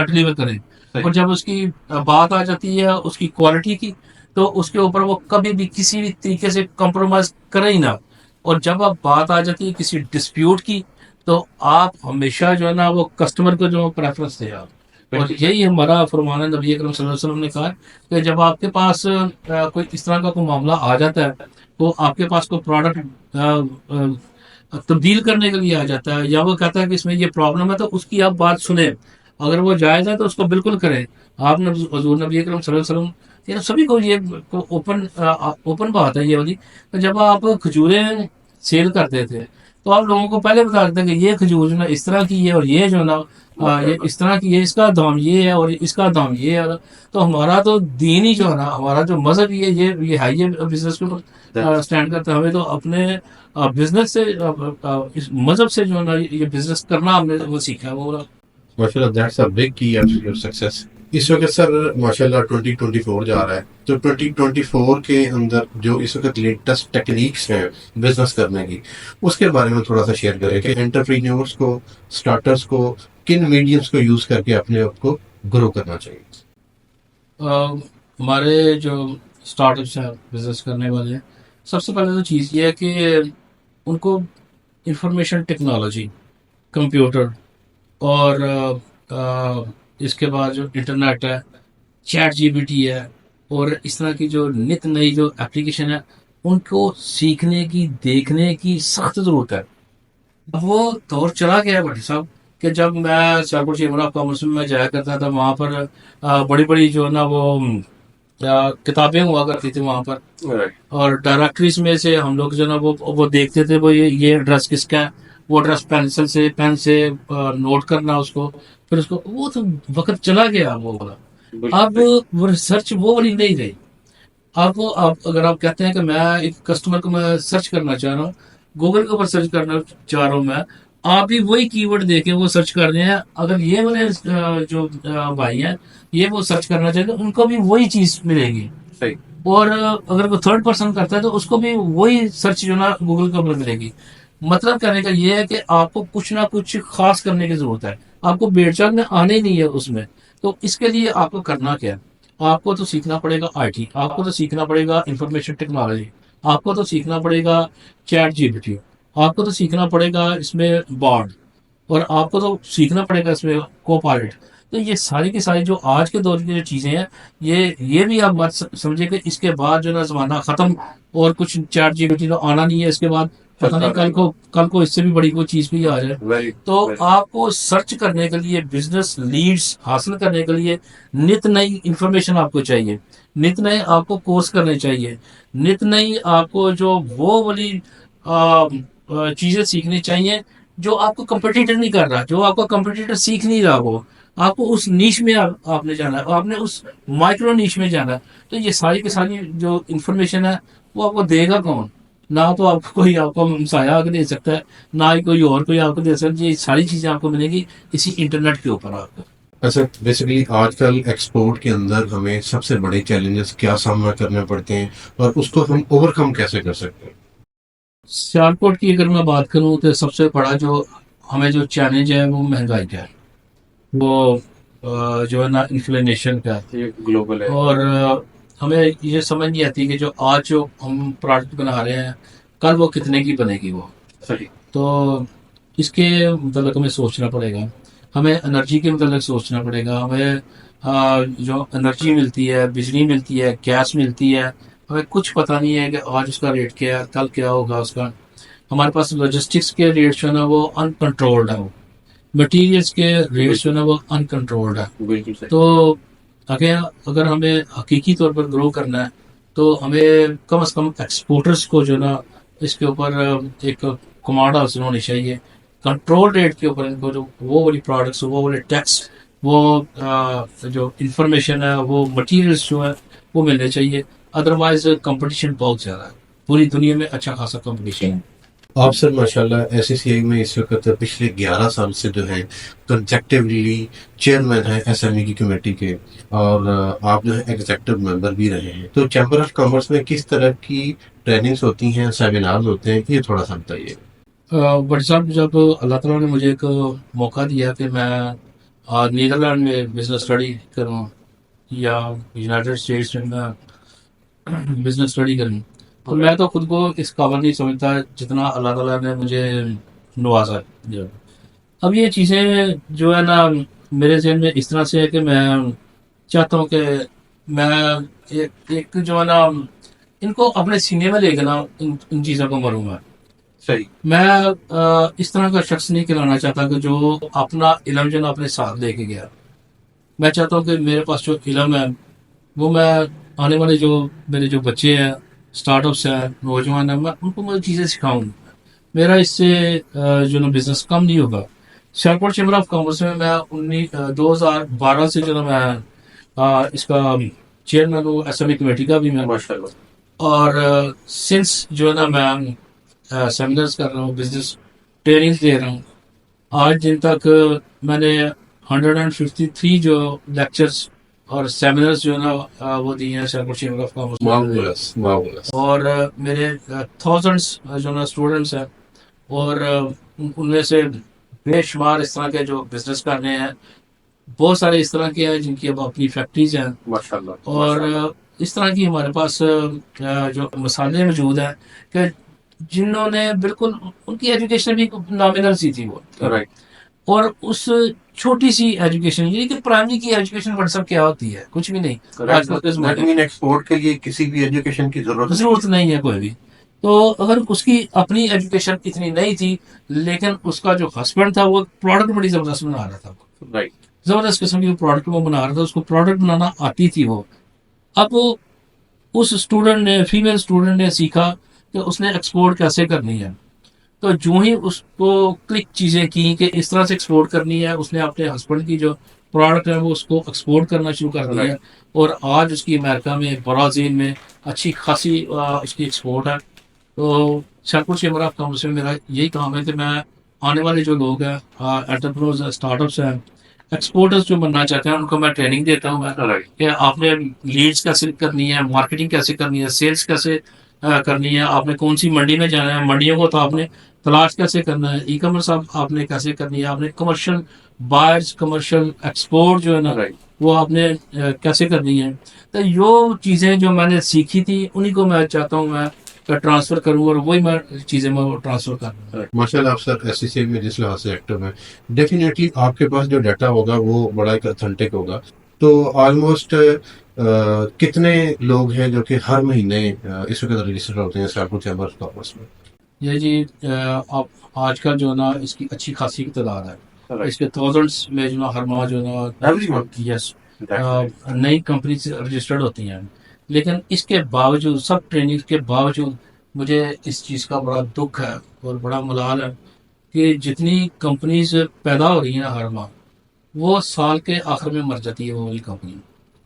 ڈلیور کریں. اور جب اس کی بات آ جاتی ہے اس کی کوالٹی کی تو اس کے اوپر وہ کبھی بھی کسی بھی طریقے سے کمپرومائز کرے ہی نہ. اور جب اب بات آ جاتی ہے کسی ڈسپیوٹ کی تو آپ ہمیشہ جو ہے نا وہ کسٹمر کو جو پریفرنس دے آپ. اور یہی ہمارا فرمان ہے, نبی اکرم صلی اللہ علیہ وسلم نے کہا کہ جب آپ کے پاس کوئی اس طرح کا کوئی معاملہ آ جاتا ہے تو آپ کے پاس کوئی پروڈکٹ تبدیل کرنے کے لیے آ جاتا ہے, یا وہ کہتا ہے کہ اس میں یہ پرابلم ہے, تو اس کی آپ بات سنیں, اگر وہ جائز ہے تو اس کو بالکل کریں. آپ حضور نبی اکرم صلی اللہ علیہ وسلم سبھی کو یہ اوپن بات ہے یہ والی. جب آپ کھجوریں سیل کرتے تھے تو آپ لوگوں کو پہلے بتا دیتے کہ یہ کھجور جو نا اس طرح کی ہے, اور یہ جو نا یہ اس طرح کی ہے, اس کا دام یہ ہے اور اس کا دام یہ ہے. تو ہمارا تو دین ہی جو ہے نا, ہمارا جو مذہب یہ ہے, یہ بزنس کے اوپر اسٹینڈ کرتا ہے. ہمیں تو اپنے بزنس سے, اس مذہب سے جو ہے نا یہ بزنس کرنا ہم نے وہ سیکھا ہے. وہ ماشاءاللہ, that's a big key of your success. اس وقت سر ماشاءاللہ 2024 جا رہا ہے، تو 2024 کے اندر جو اس وقت لیٹسٹ ٹیکنیکس ہیں بزنس کرنے کی، اس کے بارے میں تھوڑا سا شیئر کریں کہ انٹرپرینیورس کو، سٹارٹرس کو کن میڈیمس کو یوز کر کے اپنے آپ کو گرو کرنا چاہیے۔ ہمارے جو اسٹارٹ اپس ہیں بزنس کرنے والے ہیں، سب سے پہلے تو چیز یہ ہے کہ ان کو انفارمیشن ٹیکنالوجی، کمپیوٹر اور اس کے بعد جو انٹرنیٹ ہے، چیٹ جی پی ٹی ہے، اور اس طرح کی جو نت نئی جو اپلیکیشن ہے، ان کو سیکھنے کی، دیکھنے کی سخت ضرورت ہے۔ اب وہ دور چلا گیا ہے بھٹی صاحب کہ جب میں سیالکوٹ چیمبر آف کامرس میں جایا کرتا تھا، وہاں پر بڑی بڑی جو ہے نا وہ کتابیں ہوا کرتی تھی وہاں پر، اور ڈائریکٹریز میں سے ہم لوگ جو ہے نا وہ دیکھتے تھے، وہ یہ ایڈریس کس کا ہے، وہ ایڈریس پین سے نوٹ کرنا اس کو، پھر اس کو، وہ تو وقت چلا گیا وہ والا۔ اب وہ ریسرچ وہ والی نہیں رہی۔ آپ اگر آپ کہتے ہیں کہ میں ایک کسٹمر کو میں سرچ کرنا چاہ رہا ہوں، گوگل کے اوپر سرچ کرنا چاہ رہا ہوں میں، آپ بھی وہی کی ورڈ دے کے وہ سرچ کر رہے ہیں۔ اگر یہ والے جو بھائی ہیں یہ وہ سرچ کرنا چاہتے ہیں، ان کو بھی وہی چیز ملے گی۔ صحیح۔ اور اگر کوئی تھرڈ پرسن کرتا ہے تو اس کو بھی وہی سرچ جو نا گوگل کے اوپر ملے گی۔ مطلب کہنے کا یہ ہے کہ آپ کو کچھ نہ کچھ خاص کرنے کی ضرورت ہے، آپ کو بیڑ چال میں آنے ہی نہیں ہے اس میں۔ تو اس کے لیے آپ کو کرنا کیا ہے؟ آپ کو تو سیکھنا پڑے گا آئی ٹی، آپ کو تو سیکھنا پڑے گا انفارمیشن ٹیکنالوجی، آپ کو تو سیکھنا پڑے گا چیٹ جی پی ٹی، آپ کو تو سیکھنا پڑے گا اس میں بارڈ، اور آپ کو تو سیکھنا پڑے گا اس میں کو پائلٹ۔ تو یہ ساری کی ساری جو آج کے دور کی جو چیزیں ہیں، یہ بھی آپ مت سمجھے کہ اس کے بعد جو نا زمانہ ختم اور کچھ چیٹ جی پی ٹی تو آنا نہیں ہے اس کے بعد، پتہ نہیں کل کو اس سے بھی بڑی کوئی چیز بھی آ جائے۔ تو آپ کو سرچ کرنے کے لیے، بزنس لیڈس حاصل کرنے کے لیے نت نئی انفارمیشن آپ کو چاہیے، نت نئے آپ کو کورس کرنے چاہیے، نت نئی آپ کو جو وہ والی چیزیں سیکھنی چاہیے جو آپ کو کمپٹیٹر نہیں کر رہا، جو آپ کو کمپٹیٹر سیکھ نہیں رہا، وہ آپ کو اس نیش میں آپ نے جانا ہے، آپ نے اس مائکرو نیش میں جانا ہے۔ تو یہ ساری کی ساری جو انفارمیشن ہے وہ آپ کو دے گا کون؟ نہ تو آپ کو کوئی آپ کو ہمسایہ آ کے دے سکتا ہے، نہ ہی کوئی اور کوئی آپ کو دے سکتا ہے۔ یہ ساری چیزیں آپ کو ملیں گی اسی انٹرنیٹ کے اوپر آپ کو۔ اچھا، بیسیکلی آج کل ایکسپورٹ کے اندر ہمیں سب سے بڑے چیلنجز کیا سامنا کرنے پڑتے ہیں اور اس کو ہم اوور کم کیسے کر سکتے ہیں؟ سیالکوٹ کی اگر میں بات کروں تو سب سے بڑا جو ہمیں جو چیلنج ہے وہ مہنگائی کا ہے، وہ جو ہے نا انفلینیشن کا ہے، گلوبل ہے۔ اور ہمیں یہ سمجھ نہیں آتی کہ جو آج جو ہم پروڈکٹ بنا رہے ہیں کل وہ کتنے کی بنے گی وہ۔ صحیح۔ تو اس کے متعلق ہمیں سوچنا پڑے گا، ہمیں انرجی کے متعلق سوچنا پڑے گا، ہمیں جو انرجی ملتی ہے، بجلی ملتی ہے، گیس ملتی ہے، ہمیں کچھ پتہ نہیں ہے کہ آج اس کا ریٹ کیا ہے، کل کیا ہوگا اس کا۔ ہمارے پاس لاجسٹکس کے ریٹ جو ہے نا وہ ان کنٹرولڈ ہے، مٹیریلس کے ریٹس جو ہے نا وہ ان کنٹرولڈ ہے۔ بالکل صحیح۔ تو اگر ہمیں حقیقی طور پر گرو کرنا ہے تو ہمیں کم از کم ایکسپورٹرس کو جو ہے نا اس کے اوپر ایک کمانڈ حاصل ہونی چاہیے، کنٹرول ریٹ کے اوپر ان کو جو وہ والی پروڈکٹس، وہ والے ٹیکس، وہ جو انفارمیشن ہے، وہ مٹیریلس جو ہے وہ ملنے چاہیے۔ ادروائز کمپٹیشن بہت زیادہ ہے، پوری دنیا میں اچھا خاصا کمپٹیشن ہے۔ آپ سر ماشاءاللہ ایس سی سی آئی میں اس وقت پچھلے 11 سال سے جو ہے کنسیکٹیولی چیئرمین ہیں ایس ایم ای کی کمیٹی کے، اور آپ جو ہے ایگزیکٹو ممبر بھی رہے ہیں۔ تو چیمبر آف کامرس میں کس طرح کی ٹریننگز ہوتی ہیں، سیمینارز ہوتے ہیں، یہ تھوڑا سا بتائیے۔ بٹ صاحب جب اللہ تعالیٰ نے مجھے ایک موقع دیا کہ میں نیدرلینڈ میں بزنس اسٹڈی کروں یا یونائٹیڈ اسٹیٹس میں میں بزنس اسٹڈی کروں، تو میں تو خود کو اس قابل نہیں سمجھتا جتنا اللہ تعالیٰ نے مجھے نوازا ہے۔ اب یہ چیزیں جو ہے نا میرے ذہن میں اس طرح سے ہے کہ میں چاہتا ہوں کہ میں ایک جو ہے نا ان کو اپنے سینے میں لے کے نا ان چیزوں کو مروں گا۔ صحیح۔ میں اس طرح کا شخص نہیں کہلانا چاہتا کہ جو اپنا علم جو نا اپنے ساتھ لے کے گیا۔ میں چاہتا ہوں کہ میرے پاس جو علم ہے وہ میں آنے والے جو میرے جو بچے ہیں، اسٹارٹ اپس ہیں، نوجوان ہیں، میں ان کو میں چیزیں سکھاؤں۔ میرا اس سے جو نا بزنس کم نہیں ہوگا۔ سیالکوٹ چیمبر آف کامرس میں 2012 سے جو نا میں اس کا چیئرمین ہوں، ایس ایم ای کمیٹی کا بھی میں، ماشاءاللہ۔ اور سنس جو ہے نا میں سیمینرز کر رہا ہوں، بزنس ٹریننگ دے رہا ہوں۔ آج دن تک میں نے 153 جو لیکچرز اور سیمینرز جو ہے نا وہ دیے ہیں Sialkot chamber of commerce. marvelous marvelous اور میرے تھاؤزنڈس جو نا اسٹوڈنٹس ہیں اور ان میں سے بے شمار اس طرح کے جو بزنس کر رہے ہیں. بہت سارے اس طرح کے ہیں جن کی اب اپنی فیکٹریز ہیں. ماشاءاللہ اور اس طرح کی ہمارے پاس جو مثالیں موجود ہیں کہ جنہوں نے بالکل ان کی ایجوکیشن بھی نامنل سی تھی وہ. رائٹ اور اس چھوٹی سی ایجوکیشن یعنی کہ پرائمری کی ایجوکیشن WhatsApp کیا ہوتی ہے کچھ بھی نہیں. آج کل کے زمانے میں ایکسپورٹ کے لیے کسی بھی ایجوکیشن کی ضرورت نہیں ہے کوئی بھی. تو اگر اس کی اپنی ایجوکیشن اتنی نہیں تھی لیکن اس کا جو ہسبینڈ تھا وہ پروڈکٹ بڑی زبردست بنا رہا تھا. رائٹ زبردست قسم کی پروڈکٹ وہ بنا رہا تھا. اس کو پروڈکٹ بنانا آتی تھی وہ. اب اس اسٹوڈنٹ نے فیمیل اسٹوڈنٹ نے سیکھا کہ اس نے ایکسپورٹ کیسے کرنی ہے. تو جو ہی اس کو کلک چیزیں کی کہ اس طرح سے ایکسپورٹ کرنی ہے اس نے اپنے ہسبینڈ کی جو پروڈکٹ ہے وہ اس کو ایکسپورٹ کرنا شروع کر دیا. اور آج اس کی امریکہ میں برازیل میں اچھی خاصی اس کی ایکسپورٹ ہے. تو سیالکوٹ چیمبر آف کامرس میں میرا یہی کام ہے کہ میں آنے والے جو لوگ ہیں انٹرپرینورز اسٹارٹ اپس ہیں ایکسپورٹرز جو بننا چاہتے ہیں ان کو میں ٹریننگ دیتا ہوں میں کہ آپ نے لیڈس کیسے کرنی ہے, مارکیٹنگ کیسے کرنی ہے, سیلس کیسے کرنی ہے, آپ نے کون سی منڈی میں جانا ہے, منڈیوں کو تو آپ نے تلاش کیسے کرنا ہے, ای کامرس آپ نے کیسے کرنی ہے, آپ نے کمرشل بائرز کمرشل ایکسپورٹ جو ہے نا وہ آپ نے کیسے کرنی ہے. تو یہ چیزیں جو میں نے سیکھی تھی انہیں کو میں چاہتا ہوں میں ٹرانسفر کروں اور وہی میں چیزیں میں ٹرانسفر کروں. ماشاءاللہ آپ سر ایس سی سی میں جس لحاظ سے ایکٹو ہیں ڈیفینیٹلی آپ کے پاس جو ڈیٹا ہوگا وہ بڑا ایک اتھینٹک ہوگا. تو آلموسٹ کتنے لوگ ہیں جو کہ ہر مہینے اس وقت رجسٹر ہوتے ہیں سیالکوٹ چیمبر آف کامرس میں؟ یہ جی آپ آج کل جو ہے نا اس کی اچھی خاصی تعداد ہے. اس کے تھاؤزنڈس میں جو نا ہر ماہ جو ہے نا یس نئی کمپنیز رجسٹرڈ ہوتی ہیں. لیکن اس کے باوجود سب ٹریننگ کے باوجود مجھے اس چیز کا بڑا دکھ ہے اور بڑا ملال ہے کہ جتنی کمپنیز پیدا ہو رہی ہیں ہر ماہ وہ سال کے آخر میں مر جاتی ہے. وہ والی کمپنی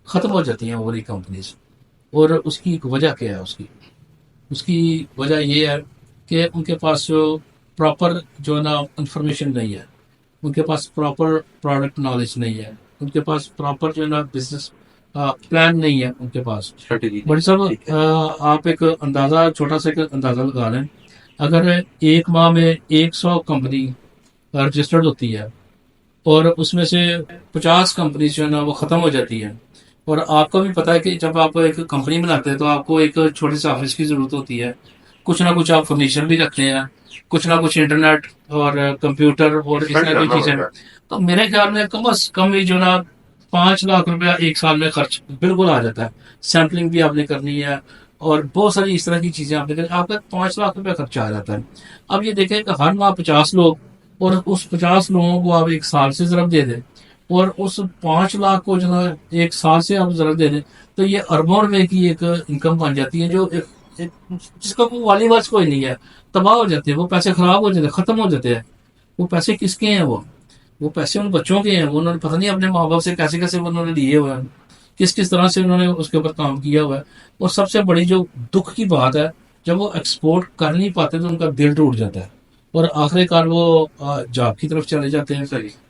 ختم ہو جاتی ہیں وہ والی کمپنیز. اور اس کی ایک وجہ کیا ہے؟ اس کی وجہ یہ ہے کہ ان کے پاس جو پراپر جو ہے نا انفارمیشن نہیں ہے, ان کے پاس پراپر پروڈکٹ نالج نہیں ہے, ان کے پاس پراپر جو ہے نا بزنس پلان نہیں ہے ان کے پاس. بڑی صاحب آپ ایک اندازہ چھوٹا سا ایک اندازہ لگا لیں. اگر ایک ماہ میں 100 کمپنی رجسٹرڈ ہوتی ہے اور اس میں سے 50 کمپنیز جو ہے نا وہ ختم ہو جاتی ہیں. اور آپ کو بھی پتا ہے کہ جب آپ ایک کمپنی بناتے ہیں تو آپ کو ایک چھوٹے سے آفس کی ضرورت ہوتی ہے. کچھ نہ کچھ آپ فرنیچر بھی رکھتے ہیں, کچھ نہ کچھ انٹرنیٹ اور کمپیوٹر اور اس طرح کی چیزیں. تو میرے خیال میں کم از کم بھی جو نا 5 لاکھ روپیہ ایک سال میں خرچ بالکل آ جاتا ہے. سیمپلنگ بھی آپ نے کرنی ہے اور بہت ساری اس طرح کی چیزیں آپ نے کرنی, آپ کا 5 لاکھ روپیہ خرچہ آ جاتا ہے. اب یہ دیکھیں کہ ہر ماہ 50 لوگ اور اس 50 لوگوں کو آپ ایک سال سے ضرب دے دیں اور اس 5 لاکھ کو جو ہے ایک سال سے آپ ضرب دے دیں تو یہ اربوں روپے کی ایک انکم بن جاتی ہے جو جس کا کوئی والی واس کوئی نہیں ہے. تباہ ہو جاتے ہیں وہ پیسے, خراب ہو جاتے ہیں, ختم ہو جاتے ہیں. وہ پیسے کس کے ہیں؟ وہ پیسے ان بچوں کے ہیں. انہوں نے پتہ نہیں اپنے ماں باپ سے کیسے کیسے انہوں نے لیے ہوئے ہیں, کس طرح سے انہوں نے اس کے اوپر کام کیا ہوا ہے. اور سب سے بڑی جو دکھ کی بات ہے جب وہ ایکسپورٹ کر نہیں پاتے تو ان کا دل ٹوٹ جاتا ہے اور آخر کار وہ جاب کی طرف چلے جاتے ہیں.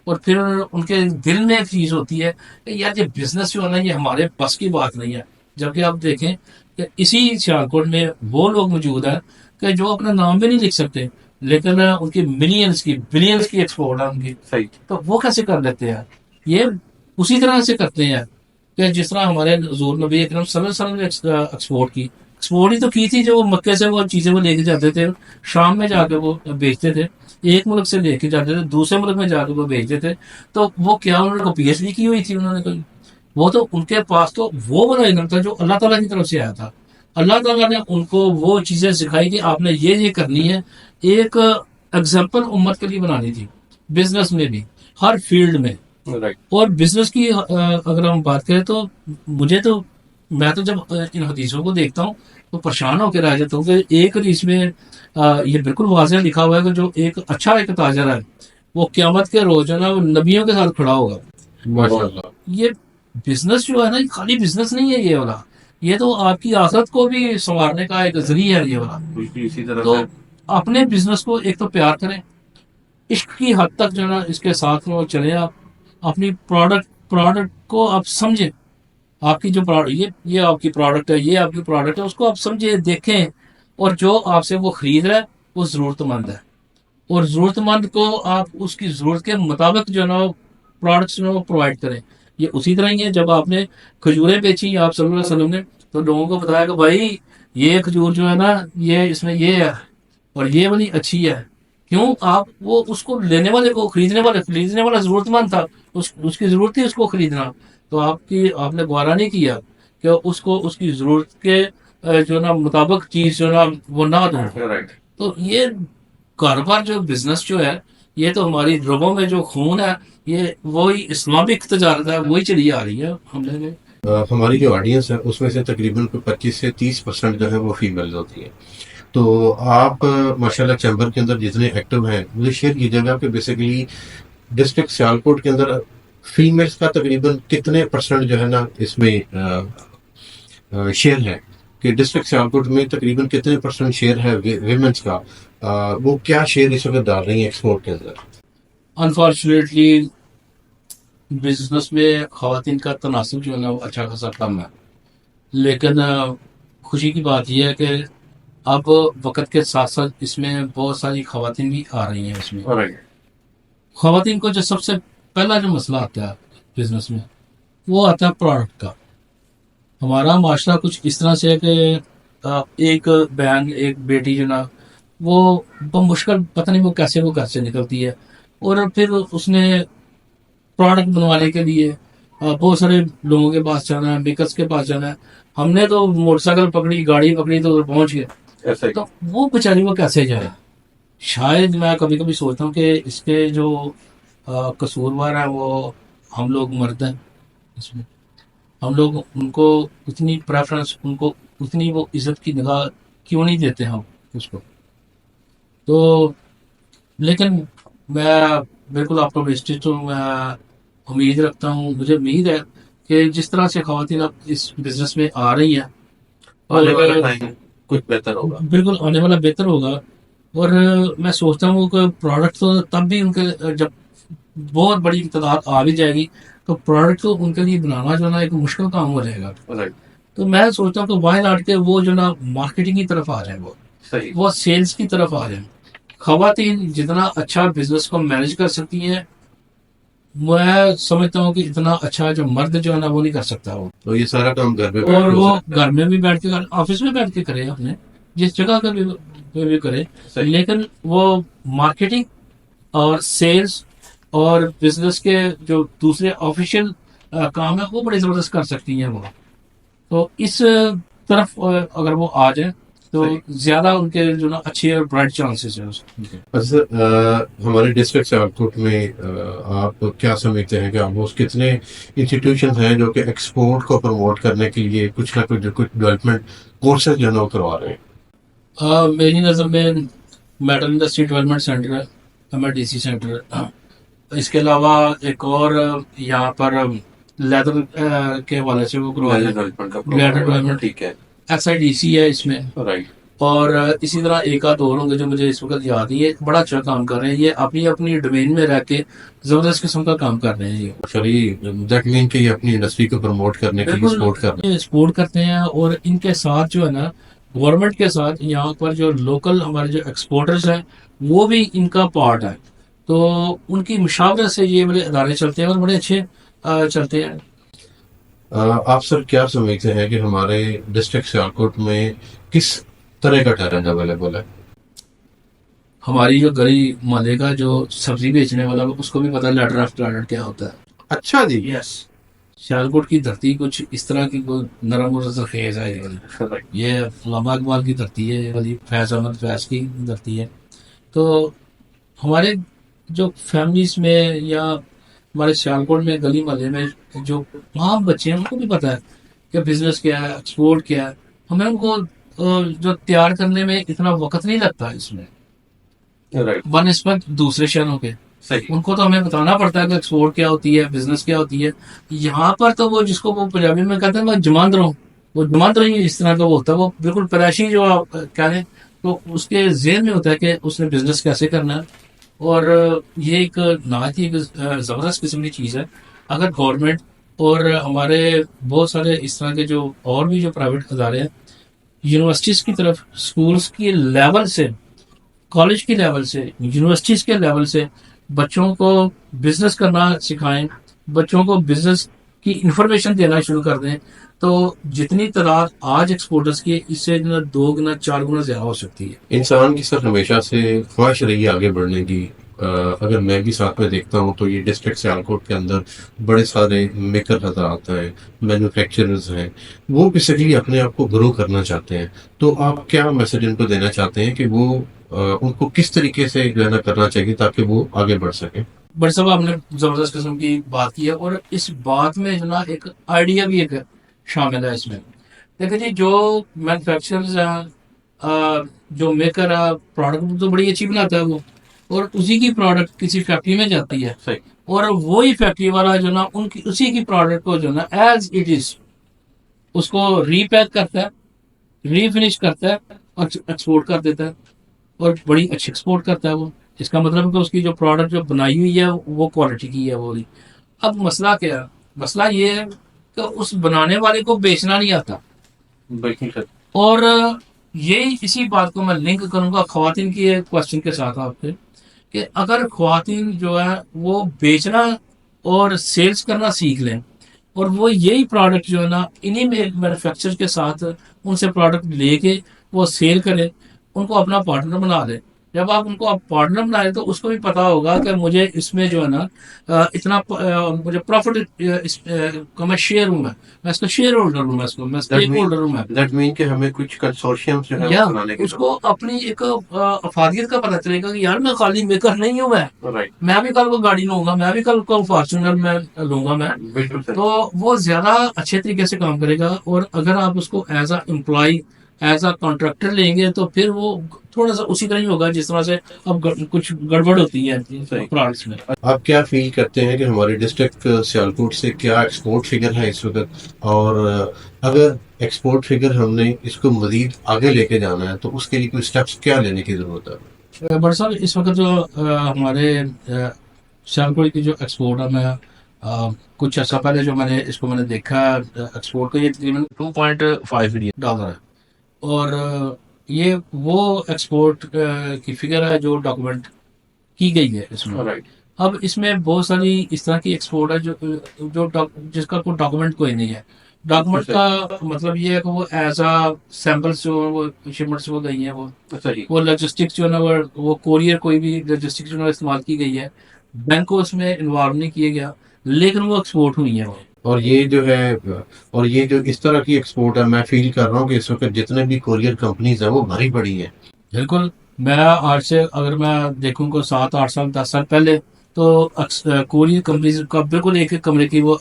اور پھر ان کے دل میں ایک چیز ہوتی ہے کہ یار یہ بزنس جو ہے نا یہ ہمارے بس کی بات نہیں ہے. جبکہ آپ دیکھیں کہ اسی سیالکوٹ میں وہ لوگ موجود ہیں کہ جو اپنا نام بھی نہیں لکھ سکتے لیکن ان کی ملینز کی بلینز کی ایکسپورٹ ہے ان کی. تو وہ کیسے کر لیتے ہیں؟ یہ اسی طرح سے کرتے ہیں کہ جس طرح ہمارے حضور نبی اکرم صلی اللہ علیہ وسلم نے ایکسپورٹ ہی تو کی تھی. جو مکے سے وہ چیزیں وہ لے کے جاتے تھے شام میں جا کے وہ بیچتے تھے, ایک ملک سے لے کے جاتے تھے دوسرے ملک میں جا کے وہ بیچتے تھے. تو وہ کیا انہوں نے کو پی ایچ ڈی کی ہوئی تھی انہوں نے کوئی؟ وہ تو ان کے پاس تو وہ بڑا علم تھا جو اللہ تعالیٰ کی طرف سے آیا تھا. اللہ تعالیٰ نے ان کو وہ چیزیں سکھائی کہ آپ نے یہ کرنی ہے. ایک ایگزامپل امت کے لیے بنانی تھی بزنس میں بھی, ہر فیلڈ میں. اور بزنس کی اگر ہم بات کریں تو میں تو جب ان حدیثوں کو دیکھتا ہوں تو پریشان ہو کے رہ جاتا ہوں کہ ایک حدیث میں یہ بالکل واضح لکھا ہوا ہے کہ جو ایک اچھا ایک تاجر ہے وہ قیامت کے روز جو ہے نا وہ نبیوں کے ساتھ کھڑا ہوگا. ماشاءاللہ. یہ بزنس جو ہے نا خالی بزنس نہیں ہے یہ والا, یہ تو آپ کی آخرت کو بھی سنوارنے کا ایک ذریعہ ہے یہ والا. اسی طرح تو اپنے بزنس کو ایک تو پیار کریں, عشق کی حد تک جو ہے نا اس کے ساتھ وہ چلیں, آپ اپنی پروڈکٹ کو آپ سمجھیں آپ کی جو یہ آپ کی پروڈکٹ ہے، یہ آپ کی پروڈکٹ ہے، اس کو آپ سمجھے، دیکھیں، اور جو آپ سے وہ خرید رہا ہے وہ ضرورت مند ہے، اور ضرورت مند کو آپ اس کی ضرورت کے مطابق جو ہے نا پروڈکٹس جو ہے وہ پرووائڈ کریں۔ یہ اسی طرح ہی ہے، جب آپ نے کھجوریں بیچی آپ صلی اللہ علیہ وسلم نے، تو لوگوں کو بتایا کہ بھائی یہ کھجور جو ہے نا یہ اس میں یہ ہے اور یہ والی اچھی ہے۔ کیوں؟ آپ وہ اس کو لینے والے کو، خریدنے والا ضرورت مند تھا، اس کی ضرورت تھی اس کو خریدنا، تو آپ نے گوارا نہیں کیا کہ اس کو اس کی ضرورت کے جو ہے نا مطابق چیز جو ہے نا وہ نہ دوں۔ تو یہ کاروبار جو بزنس جو ہے، یہ تو ہماری رگوں میں جو خون ہے، یہ وہی اسلامک تجارت ہے، وہی چلی آ رہی ہے ہم نے۔ ہماری جو آڈینس ہے اس میں سے تقریباً 25 سے 30% جو ہے وہ فیمیلز ہوتی ہیں۔ تو آپ ماشاءاللہ چیمبر کے اندر جتنے ایکٹیو ہیں مجھے شیئر کیجیے گا کہ بیسیکلی ڈسٹرکٹ سیالکوٹ کے اندر فیمیلز کا تقریباً کتنے پرسنٹ جو ہے نا اس میں شیئر ہے، کہ ڈسٹرکٹ سیالکوٹ میں تقریباً کتنے پرسنٹ شیئر ہے ویمنس کا، وہ کیا شیئر اس وقت ڈال رہی ہیں ایکسپورٹ کے اندر؟ انفارچونیٹلی بزنس میں خواتین کا تناسب جو ہے نا وہ اچھا خاصا کم ہے، لیکن خوشی کی بات یہ ہے کہ اب وقت کے ساتھ ساتھ اس میں بہت ساری خواتین بھی آ رہی ہیں۔ اس میں خواتین کو جو سب سے پہلا جو مسئلہ آتا ہے بزنس میں، وہ آتا ہے پروڈکٹ کا۔ ہمارا معاشرہ کچھ اس طرح سے ہے کہ ایک بہن، ایک بیٹی جو نا وہ بمشکل پتہ نہیں وہ کیسے گھر سے نکلتی ہے، اور پھر اس نے پروڈکٹ بنوانے کے لیے بہت سارے لوگوں کے پاس جانا ہے، میکرس کے پاس جانا ہے۔ ہم نے تو موٹر سائیکل پکڑی، گاڑی پکڑی تو پہنچ گئے، تو وہ بیچاری وہ کیسے جائے؟ شاید میں کبھی کبھی سوچتا ہوں کہ اس کے جو قصوروار ہیں وہ ہم لوگ مرد ہیں۔ اس میں ہم لوگ ان کو اتنی پریفرنس، ان کو اتنی وہ عزت کی نگاہ کیوں نہیں دیتے ہم اس کو؟ تو لیکن میں بالکل آپٹمسٹک ہوں، میں امید رکھتا ہوں، مجھے امید ہے کہ جس طرح سے خواتین اب اس بزنس میں آ رہی ہیں آنے والا ٹائم کچھ بہتر ہوگا، بالکل آنے والا بہتر ہوگا۔ اور میں سوچتا ہوں کہ پروڈکٹ تو تب بھی ان کے جب بہت بڑی تعداد آ بھی جائے گی تو پروڈکٹ تو ان کے لیے بنانا جو نا ایک مشکل کام ہو جائے گا۔ تو میں سوچتا ہوں کہ وائی ناٹ کے وہ جو نا مارکیٹنگ کی طرف آ جائیں، وہ سیلز کی طرف آ جائیں۔ خواتین جتنا اچھا بزنس کو مینج کر سکتی ہیں، میں سمجھتا ہوں کہ اتنا اچھا جو مرد جو ہے نا وہ نہیں کر سکتا وہ۔ تو یہ سارا کام گھر میں اور وہ گھر میں بھی بیٹھ کے آفس میں بیٹھ کے کرے، اپنے جس جگہ کا بھی کرے، لیکن وہ مارکیٹنگ اور سیلز اور بزنس کے جو دوسرے آفیشیل کام ہیں وہ بڑے زبردست کر سکتی ہیں وہ۔ تو اس طرف اگر وہ آ جائیں تو زیادہ ان کے جو نا اچھے اور برائٹ چانسز ہیں۔ ہمارے ڈسٹرکٹ سیالکوٹ میں آپ کیا سمجھتے ہیں کہ آلموسٹ کتنے انسٹیٹیوشن ہیں جو کہ ایکسپورٹ کو پروموٹ کرنے کے لیے کچھ نہ کچھ ڈیولپمنٹ کورسز جو ہے نا وہ کروا رہے ہیں؟ میری نظر میں میٹل انڈسٹری ڈیولپمنٹ سینٹر ہے، MIDC سینٹر، اس کے علاوہ ایک اور یہاں پر لیدر کے حوالے سے وہ کروا لیدر ڈیولپمنٹ، ٹھیک ہے، SIDC ہے اس میں، اور اسی طرح ایک آدھ اور ہوں گے جو مجھے اس وقت یاد نہیں ہے۔ بڑا اچھا کام کر رہے ہیں، یہ اپنی اپنی ڈومین میں رہ کے زبردست قسم کا کام کر رہے ہیں۔ یہ دیٹ مین کہ یہ اپنی انڈسٹری کو پروموٹ کرنے کے لیے سپورٹ کر رہے ہیں، سپورٹ کرتے ہیں، اور ان کے ساتھ جو ہے نا گورنمنٹ کے ساتھ یہاں پر جو لوکل ہمارے جو ایکسپورٹرز ہیں وہ بھی ان کا پارٹ ہے، تو ان کی مشاورت سے یہ بڑے ادارے چلتے ہیں اور بڑے اچھے چلتے ہیں۔ آپ سر کیا سمجھتے ہیں کہ ہمارے ڈسٹرکٹ سیالکوٹ میں کس طرح کا ٹیلنٹ اویلیبل ہے؟ ہماری جو گلی محلے کا جو سبزی بیچنے والا اس کو بھی پتا لیٹر آف ٹیلنٹ کیا ہوتا ہے۔ اچھا جی، یس، سیالکوٹ کی دھرتی کچھ اس طرح کی کوئی نرم اور زرخیز ہے، یہ علامہ اقبال کی دھرتی ہے، یہ والی فیض احمد فیض کی دھرتی ہے۔ تو ہمارے جو فیملیز میں یا ہمارے سیالکوٹ میں گلی محلے میں جو عام بچے ہیں ان کو بھی پتہ ہے کہ بزنس کیا ہے، ایکسپورٹ کیا ہے۔ ہمیں ان کو جو تیار کرنے میں اتنا وقت نہیں لگتا اس میں بنسبت دوسرے شہروں کے۔ ان کو تو ہمیں بتانا پڑتا ہے کہ ایکسپورٹ کیا ہوتی ہے، بزنس کیا ہوتی ہے۔ یہاں پر تو وہ جس کو وہ پنجابی میں کہتے ہیں وہ جماندروں، وہ جماندر ہی اس طرح کا وہ ہوتا ہے، وہ بالکل پیدائشی جو آپ کہہ لیں، تو اس کے ذہن میں ہوتا ہے کہ اس نے بزنس کیسے کرنا ہے۔ اور یہ ایک نہایت ہی زبردست قسم کی چیز ہے۔ اگر گورنمنٹ اور ہمارے بہت سارے اس طرح کے جو اور بھی جو پرائیویٹ ادارے ہیں یونیورسٹیز کی طرف اسکولس کی لیول سے کالج کی لیول سے یونیورسٹیز کے لیول سے بچوں کو بزنس کرنا سکھائیں بچوں کو بزنس کی انفارمیشن دینا شروع کر دیں تو جتنی تعداد آج ایکسپورٹرز کی اس سے 2 گنا 4 گنا زیادہ ہو سکتی ہے. انسان کی سر ہمیشہ سے خواہش رہی ہے آگے بڑھنے کی. اگر میں بھی ساتھ میں دیکھتا ہوں تو یہ ڈسٹرکٹ سیالکوٹ کے اندر بڑے سارے میکر حضرات ہیں, مینوفیکچررز ہیں, وہ بیسیکلی اپنے آپ کو گرو کرنا چاہتے ہیں. تو آپ کیا میسج ان کو دینا چاہتے ہیں کہ وہ ان کو کس طریقے سے جو ہے نا کرنا چاہیے تاکہ وہ آگے بڑھ سکیں؟ بٹ صاحب آپ نے زبردست قسم کی بات کی ہے اور اس بات میں جو نا ایک آئیڈیا بھی ایک شامل ہے اس میں. دیکھیں جی جو مینوفیکچررز ہیں جو میکر ہے پروڈکٹ تو بڑی اچھی بناتا ہے وہ اور اسی کی پروڈکٹ کسی فیکٹری میں جاتی ہے صحیح. اور وہی فیکٹری والا جو نا ان کی اسی کی پروڈکٹ کو جو نا ایز اٹ از اس کو ری پیک کرتا ہے ری فنش کرتا ہے اور ایکسپورٹ کر دیتا ہے اور بڑی اچھی ایکسپورٹ کرتا ہے وہ. اس کا مطلب ہے کہ اس کی جو پروڈکٹ جو بنائی ہوئی ہے وہ کوالٹی کی ہے وہ. اب مسئلہ کیا ہے؟ مسئلہ یہ ہے کہ اس بنانے والے کو بیچنا نہیں آتا. بالکل سر. اور یہی اسی بات کو میں لنک کروں گا خواتین کی ایک کوشچن کے ساتھ آپ سے کہ اگر خواتین جو ہے وہ بیچنا اور سیلز کرنا سیکھ لیں اور وہ یہی پروڈکٹ جو ہے نا انہی مینوفیکچر کے ساتھ ان سے پروڈکٹ لے کے وہ سیل کریں ان کو اپنا پارٹنر بنا لیں. جب آپ ان کو پارٹنر بنائیں تو اس کو بھی پتا ہوگا کہ مجھے اس میں جو ہے نا اتنا مجھے پروفٹ کا میں شیئر ہوں میں اس کا شیئر ہولڈر ہوں میں اسٹیک ہولڈر ہوں میں. دیٹ مین کہ ہمیں کچھ کنسورشیم جو ہے یا وہ بنانے اس کو اپنی ایک افادیت کا پتہ چلے گا کہ یار میں خالی میکر نہیں ہوں رائٹ. میں بھی کل کو گاڑی لوں گا میں بھی کل کو فارچونر میں لوں گا میں. بالکل سر. تو وہ زیادہ اچھے طریقے سے کام کرے گا اور اگر آپ اس کو as a employee as a contractor لیں گے تو پھر وہ تھوڑا سا اسی طرح ہی ہوگا جس طرح سے اب کچھ گڑبڑ ہوتی ہے پروڈکٹس میں. آپ کیا فیل کرتے ہیں کہ ہمارے ڈسٹرکٹ سیالکوٹ سے کیا ایکسپورٹ فگر ہے اس وقت, اور اگر ایکسپورٹ فگر ہم نے اس کو مزید آگے لے کے جانا ہے تو اس کے لیے کوئی اسٹیپس کیا لینے کی ضرورت ہے؟ بٹ صاحب اس وقت جو ہمارے سیالکوٹ کی جو ایکسپورٹ ہے میں کچھ عرصہ پہلے جو میں نے دیکھا ایکسپورٹ کا یہ تقریباً 2.5 billion. ڈالر ہے اور یہ وہ ایکسپورٹ کی فگر ہے جو ڈاکومنٹ کی گئی ہے اس میں. رائٹ. اب اس میں بہت ساری اس طرح کی ایکسپورٹ ہے جو جس کا کوئی ڈاکومنٹ کوئی نہیں ہے. ڈاکومنٹ کا مطلب یہ ہے کہ وہ ایز اے سیمپلس جو وہ شپمنٹس وہ گئی ہیں وہ لاجسٹکس جو ہے نا وہ کوریئر کوئی بھی لاجسٹکس جو ہے استعمال کی گئی ہے بینک کو اس میں انوالو نہیں کیا گیا لیکن وہ ایکسپورٹ ہوئی ہیں وہ. اور یہ جو اس طرح کی ایکسپورٹ ہے میں فیل کر رہا ہوں کہ اس وقت جتنے بھی کوریئر کمپنیز ہیں وہ بھری پڑی ہیں. بالکل. میں آج سے اگر میں دیکھوں کو 7-8 سال 10 سال پہلے تو کوریئر کمپنیز کا بالکل ایک کمرے کی وہ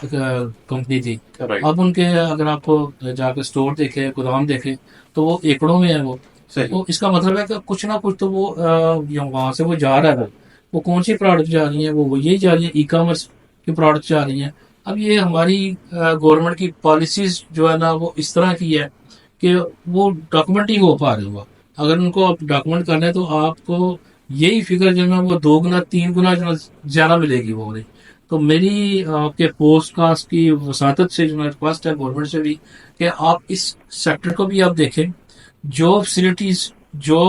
کمپنی تھی. اب ان کے اگر آپ جا کے اسٹور دیکھیں گودام دیکھیں تو وہ ایکڑوں میں ہے وہ. تو اس کا مطلب ہے کہ کچھ نہ کچھ تو وہ وہاں سے وہ جا رہا ہے وہ کون سی پروڈکٹ جا رہی ہیں وہ یہی جا رہی ہیں ای کامرس کی پروڈکٹ جا رہی ہیں. اب یہ ہماری گورنمنٹ کی پالیسیز جو ہے نا وہ اس طرح کی ہے کہ وہ ڈاکومنٹ ہی ہو پا رہے ہوا. اگر ان کو آپ ڈاکومنٹ کرنا ہے تو آپ کو یہی فگر جو ہے نا وہ 2 گنا 3 گنا جو زیادہ ملے گی وہ. تو میری آپ کے پوسٹ کاسٹ کی وساطت سے جو ریکویسٹ ہے گورنمنٹ سے بھی کہ آپ اس سیکٹر کو بھی آپ دیکھیں. جو فیسلٹیز جو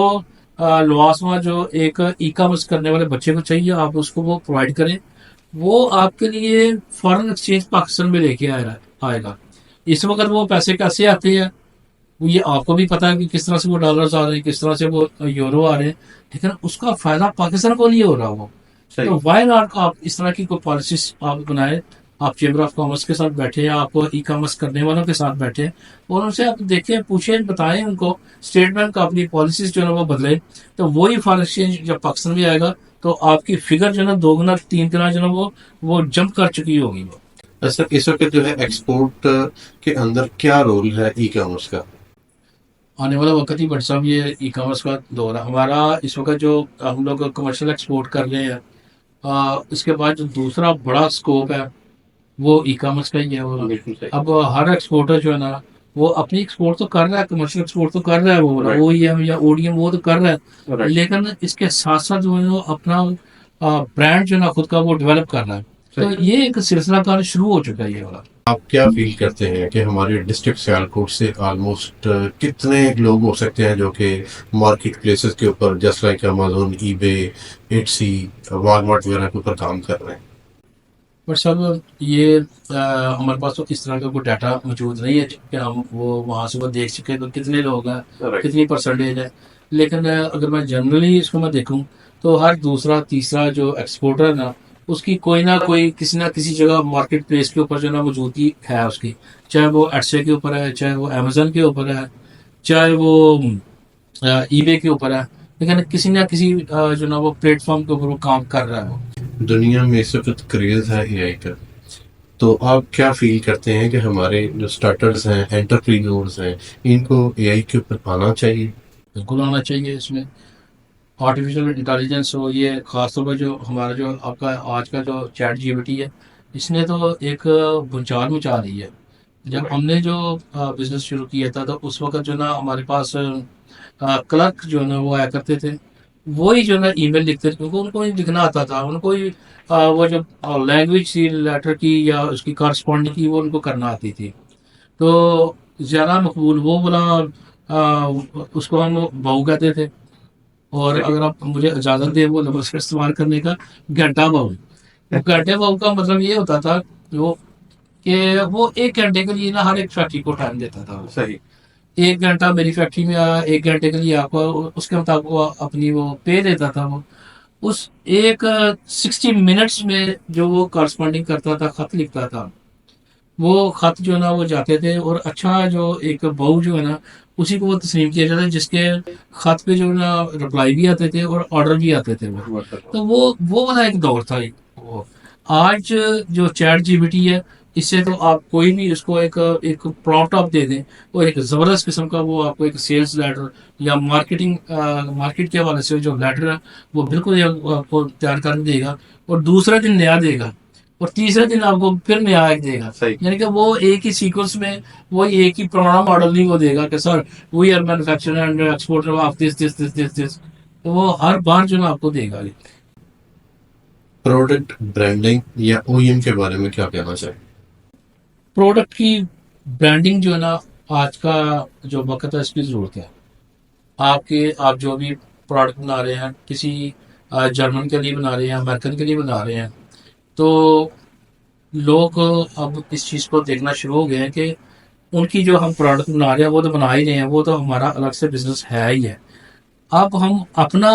لوازمات جو ایک ای کامرس کرنے والے بچے کو چاہیے آپ اس کو وہ پرووائڈ کریں. وہ آپ کے لیے فارن ایکسچینج پاکستان میں لے کے آئے گا. اس وقت وہ پیسے کیسے آتے ہیں یہ آپ کو بھی پتا ہے کہ کس طرح سے وہ ڈالرز آ رہے ہیں کس طرح سے وہ یورو آ رہے ہیں لیکن اس کا فائدہ پاکستان کو نہیں ہو رہا وہ. تو وائی ناٹ آپ اس طرح کی کوئی پالیسیز آپ بنائیں. آپ چیمبر آف کامرس کے ساتھ بیٹھے آپ ای کامرس کرنے والوں کے ساتھ بیٹھے اور ان سے آپ دیکھیں پوچھیں بتائیں ان کو اسٹیٹ بینک کا اپنی پالیسیز جو ہے وہ بدلے تو وہی فارن ایکسچینج جب پاکستان میں آئے گا تو آپ کی فگر جو ہے نا 2 گنا 3 گنا جو ہے وہ جمپ کر چکی ہوگی وہ. سر اس وقت جو ہے ایکسپورٹ کے اندر کیا رول ہے ای کامرس کا؟ آنے والا وقت ہی بٹ صاحب یہ ای کامرس کا دور ہے ہمارا. اس وقت جو ہم لوگ کمرشل ایکسپورٹ کر رہے ہیں اس کے بعد جو دوسرا بڑا اسکوپ ہے وہ ای کامرس کا ہی ہے. اب ہر ایکسپورٹر جو ہے نا وہ اپنی ایکسپورٹ تو کر رہا ہے کمرشل ایکسپورٹ تو کر رہا ہے وہ او ای ایم یا او ڈی ایم وہ تو کر رہا ہے لیکن اس کے ساتھ ساتھ جو ہے وہ اپنا برانڈ جو ہے نا خود کا وہ ڈیولپ کر رہا ہے. تو یہ ایک سلسلہ کار شروع ہو چکا ہے یہ والا. آپ کیا فیل کرتے ہیں کہ ہمارے ڈسٹرکٹ سیالکوٹ سے آلموسٹ کتنے لوگ ہو سکتے ہیں جو کہ مارکیٹ پلیسز کے اوپر جسٹ لائک امیزون، ای بے، ایٹسی، والمارٹ وغیرہ کے اوپر کام کر رہے ہیں؟ بٹ صاحب یہ ہمارے پاس تو اس طرح کا کوئی ڈاٹا موجود نہیں ہے کہ ہم وہ وہاں سے وہ دیکھ سکیں کہ کتنے لوگ ہیں، کتنی پرسنٹیج ہے. لیکن اگر میں جنرلی اس کو میں دیکھوں تو ہر دوسرا تیسرا جو ایکسپورٹر ہے نا، اس کی کوئی نہ کوئی کسی نہ کسی جگہ مارکیٹ پلیس کے اوپر جو ہے نا موجودگی ہے اس کی. چاہے وہ ایٹسے کے اوپر ہے، چاہے وہ امیزون کے اوپر ہے، چاہے وہ ای بے کے اوپر ہے، لیکن کسی نہ کسی جو نا وہ پلیٹ فارم کے اوپر وہ کام کر رہا ہے وہ. دنیا میں اس وقت کریز ہے اے آئی کا، تو آپ کیا فیل کرتے ہیں کہ ہمارے جو اسٹارٹرز ہیں، انٹرپرینورز ہیں، ان کو اے آئی کے اوپر آنا چاہیے؟ بالکل آنا چاہیے. اس میں آرٹیفیشیل انٹیلیجنس ہو، یہ خاص طور پر جو ہمارا جو آپ کا آج کا جو چیٹ جی پی ٹی ہے، اس نے تو ایک بنچار مچا رہی ہے. جب ہم نے جو بزنس شروع کیا تھا تو اس وقت جو نا ہمارے پاس کلرک جو ہے نا وہ آیا کرتے تھے، وہی جو ہے نا ای میل لکھتے تھے کیونکہ ان کو ہی لکھنا آتا تھا. ان کو ہی وہ جو لینگویج تھی لیٹر کی یا اس کی کارسپونڈنگ کی وہ ان کو کرنا آتی تھی. تو زیادہ مقبول وہ بولا اس کو ہم بہو کہتے تھے. اور اگر آپ مجھے اجازت دیں وہ لفظ استعمال کرنے کا، گھنٹہ بہو. گھنٹے بہو کا مطلب یہ ہوتا تھا وہ ایک گھنٹے کے لیے نا ہر ایک فیکٹری کو ٹائم دیتا تھا. صحیح. ایک گھنٹہ میری فیکٹری میں آیا، ایک گھنٹے کے لیے آپ کو اس کے مطابق وہ اپنی وہ پے دیتا تھا. وہ اس ایک 60 منٹس میں جو وہ کارسپونڈنگ کرتا تھا، خط لکھتا تھا، وہ خط جو ہے نا وہ جاتے تھے. اور اچھا جو ایک بہو جو ہے نا اسی کو وہ تسلیم کیا جاتا ہے جس کے خط پہ جو ہے نا رپلائی بھی آتے تھے اور آرڈر بھی آتے تھے. تو وہ والا ایک دور تھا. وہ آج جو چیٹ جی پی ٹی ہے، اس سے تو آپ کوئی بھی اس کو ایک پرومپٹ آپ دے دیں اور ایک زبردست قسم کا وہ آپ کو ایک سیلز لیٹر یا مارکیٹ کے حوالے سے جو لیٹر ہے وہ بالکل آپ کو تیار کر دے گا. اور دوسرے دن نیا دے گا اور تیسرے دن آپ کو پھر نیا ایک دے گا. یعنی کہ وہ ایک ہی سیکوینس میں وہ ایک ہی پرانا ماڈل نہیں وہ دے گا کہ sir we are manufacturer and exporter of this this this this this. تو وہ ہر بار جو ہے آپ کو دے گا. پروڈکٹ برانڈنگ یا او ایم کے بارے میں کیا کہنا چاہیں؟ پروڈکٹ کی برانڈنگ جو ہے نا آج کا جو وقت ہے اس کی ضرورت ہے. آپ جو بھی پروڈکٹ بنا رہے ہیں کسی جرمن کے لیے بنا رہے ہیں، امریکن کے لیے بنا رہے ہیں، تو لوگ اب اس چیز کو دیکھنا شروع ہو گئے ہیں کہ ان کی جو ہم پروڈکٹ بنا رہے ہیں وہ تو بنا ہی رہے ہیں، وہ تو ہمارا الگ سے بزنس ہے ہی ہے. اب ہم اپنا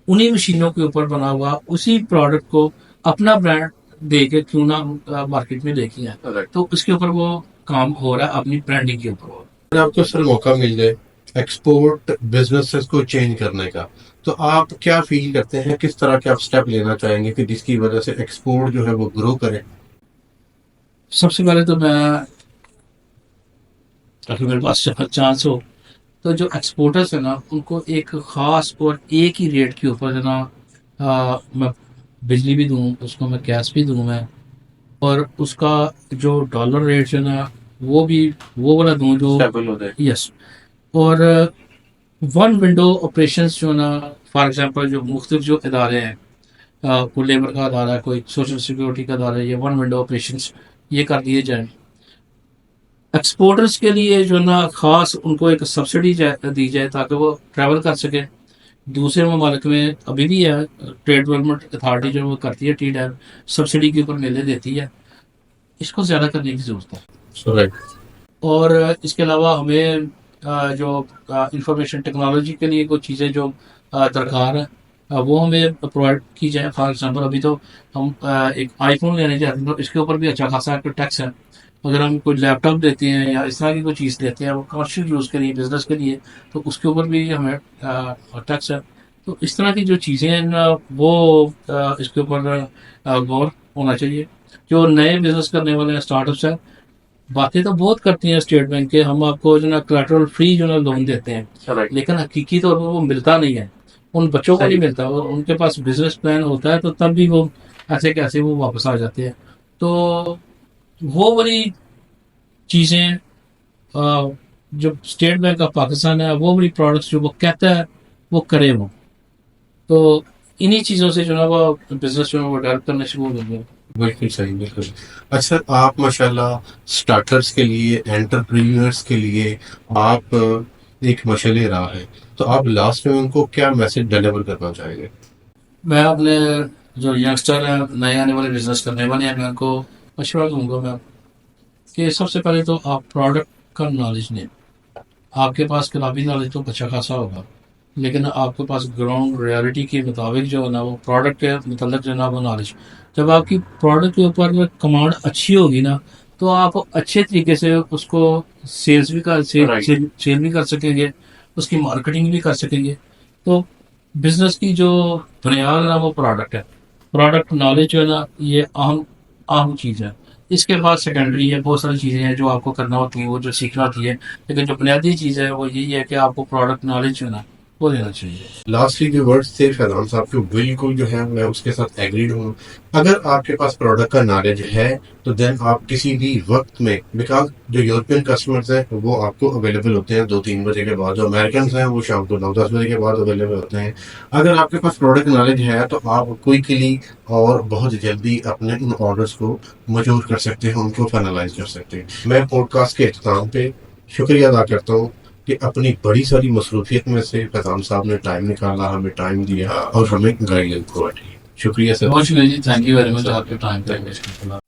انہی مشینوں کے اوپر بنا ہوا اسی پروڈکٹ کو اپنا برانڈ دے کے کیوں نہ مارکیٹ میں لے کے آئیں. تو اس کے اوپر وہ کام ہو رہا ہے اپنی برانڈنگ کے اوپر. اگر آپ کو سر موقع مل جائے ایکسپورٹ بزنس کو چینج کرنے کا، تو آپ کیا فیل کرتے ہیں، کس طرح کے آپ سٹیپ لینا چاہیں گے کہ جس کی وجہ سے ایکسپورٹ جو ہے وہ گرو کرے؟ سب سے پہلے تو میں اگر میرے پاس چانس ہو تو جو ایکسپورٹرس ہیں نا ان کو ایک خاص اور ایک ہی ریٹ کے اوپر جو نا میں بجلی بھی دوں، اس کو میں گیس بھی دوں میں، اور اس کا جو ڈالر ریٹ جو نا وہ والا دوں جو اسٹیبل ہو جائے. یس. اور ون ونڈو آپریشنس جو نا فار ایگزامپل جو مختلف جو ادارے ہیں، کوئی لیبر کا ادارہ ہے، کوئی سوشل سیکورٹی کا ادارہ ہے، یہ ون ونڈو آپریشنس یہ کر دیے جائیں. ایکسپورٹرس کے لیے جو نا خاص ان کو ایک سبسڈی دی جائے تاکہ وہ ٹریول کر سکیں دوسرے ممالک میں. ابھی بھی ہے ٹریڈ ڈیولپمنٹ اتھارٹی جو وہ کرتی ہے ٹی ڈیب، سبسڈی کے اوپر میلے دیتی ہے. اس کو زیادہ کرنے کی ضرورت ہے. اور اس کے علاوہ ہمیں جو انفارمیشن ٹیکنالوجی کے لیے کوئی چیزیں جو درکار ہیں وہ ہمیں پرووائڈ کی جائیں. فار ایگزامپل ابھی تو ہم ایک آئی فون لینے جاتے ہیں تو اس کے اوپر بھی اچھا خاصا ٹیکس ہے. اگر ہم کوئی لیپ ٹاپ دیتے ہیں یا اس طرح کی کوئی چیز دیتے ہیں وہ کمرشل یوز کے لیے، بزنس کے لیے، تو اس کے اوپر بھی ہمیں ٹیکس ہے. تو اس طرح کی جو چیزیں ہیں وہ اس کے اوپر غور ہونا چاہیے. جو نئے بزنس کرنے والے ہیں، اسٹارٹ اپس ہیں، باتیں تو بہت کرتی ہیں اسٹیٹ بینک کے، ہم آپ کو جو نا کولیٹرل فری جو نا لون دیتے ہیں، لیکن حقیقی طور پر وہ ملتا نہیں ہے. ان بچوں کو نہیں ملتا. اور ان کے پاس بزنس پلان ہوتا ہے تو تب بھی وہ ایسے کیسے وہ واپس آ جاتے ہیں. تو وہ والی چیزیں جو اسٹیٹ بینک آف پاکستان ہے وہ والی پروڈکٹس جو وہ کہتا ہے وہ کرے وہ. تو انہی چیزوں سے جو ہے وہ بزنس جو ہے وہ ڈیولپ کرنا شروع ہو گیا. بالکل صحیح، بالکل. اچھا آپ ماشاءاللہ اسٹارٹرس کے لیے، انٹرپرینورس کے لیے آپ ایک مشعل راہ ہے، تو آپ لاسٹ میں ان کو کیا میسج ڈیلیور کرنا چاہیں گے؟ میں اپنے جو ینگسٹر ہیں، نئے آنے والے بزنس کرنے والے ہیں، میں ان کو مشورہ دوں گا میں کہ سب سے پہلے تو آپ پروڈکٹ کا نالج لیں. آپ کے پاس کتابی نالج تو اچھا خاصا ہوگا، لیکن آپ کے پاس گراؤنڈ ریالٹی کے مطابق جو ہے نا وہ پروڈکٹ کے متعلق جو ہے نا وہ نالج، جب آپ کی پروڈکٹ کے اوپر کمانڈ اچھی ہوگی نا تو آپ اچھے طریقے سے اس کو سیلز بھی کر سیل بھی کر سکیں گے، اس کی مارکیٹنگ بھی کر سکیں گے. تو بزنس کی جو بنیاد ہے نا وہ پروڈکٹ ہے. پروڈکٹ نالج جو ہے نا یہ اہم چیز ہے. اس کے بعد سیکنڈری ہے، بہت ساری چیزیں ہیں جو آپ کو کرنا ہوتی ہیں، وہ جو سیکھنا ہوتی ہے، لیکن جو بنیادی چیز ہے وہ یہی ہے کہ آپ کو پروڈکٹ نالج جو ہے نا وہ دینا چاہیے. لاسٹلی جو ورڈز تھے فیضان صاحب کے، بالکل جو ہے میں اس کے ساتھ ایگریڈ ہوں. اگر آپ کے پاس پروڈکٹ کا نالج ہے تو دین آپ کسی بھی وقت میں، بیکاز جو یورپین کسٹمرز ہیں وہ آپ کو اویلیبل ہوتے ہیں 2-3 بجے کے بعد، جو امیریکنز ہیں وہ شام کو 9-10 بجے کے بعد اویلیبل ہوتے ہیں. اگر آپ کے پاس پروڈکٹ نالج ہے تو آپ کوئکلی اور بہت جلدی اپنے ان آرڈرز کو مچور کر سکتے ہیں، ان کو فائنلائز کر سکتے ہیں. میں پوڈ کاسٹ کے اختتام پہ شکریہ ادا کرتا ہوں کہ اپنی بڑی ساری مصروفیت میں سے فیضان صاحب نے ٹائم نکالا، ہمیں ٹائم دیا اور ہمیں گائیڈنس پرووائڈ کی. شکریہ سر. بہت شکریہ جی، تھینک یو ویری مچ آپ کے ٹائم پہ.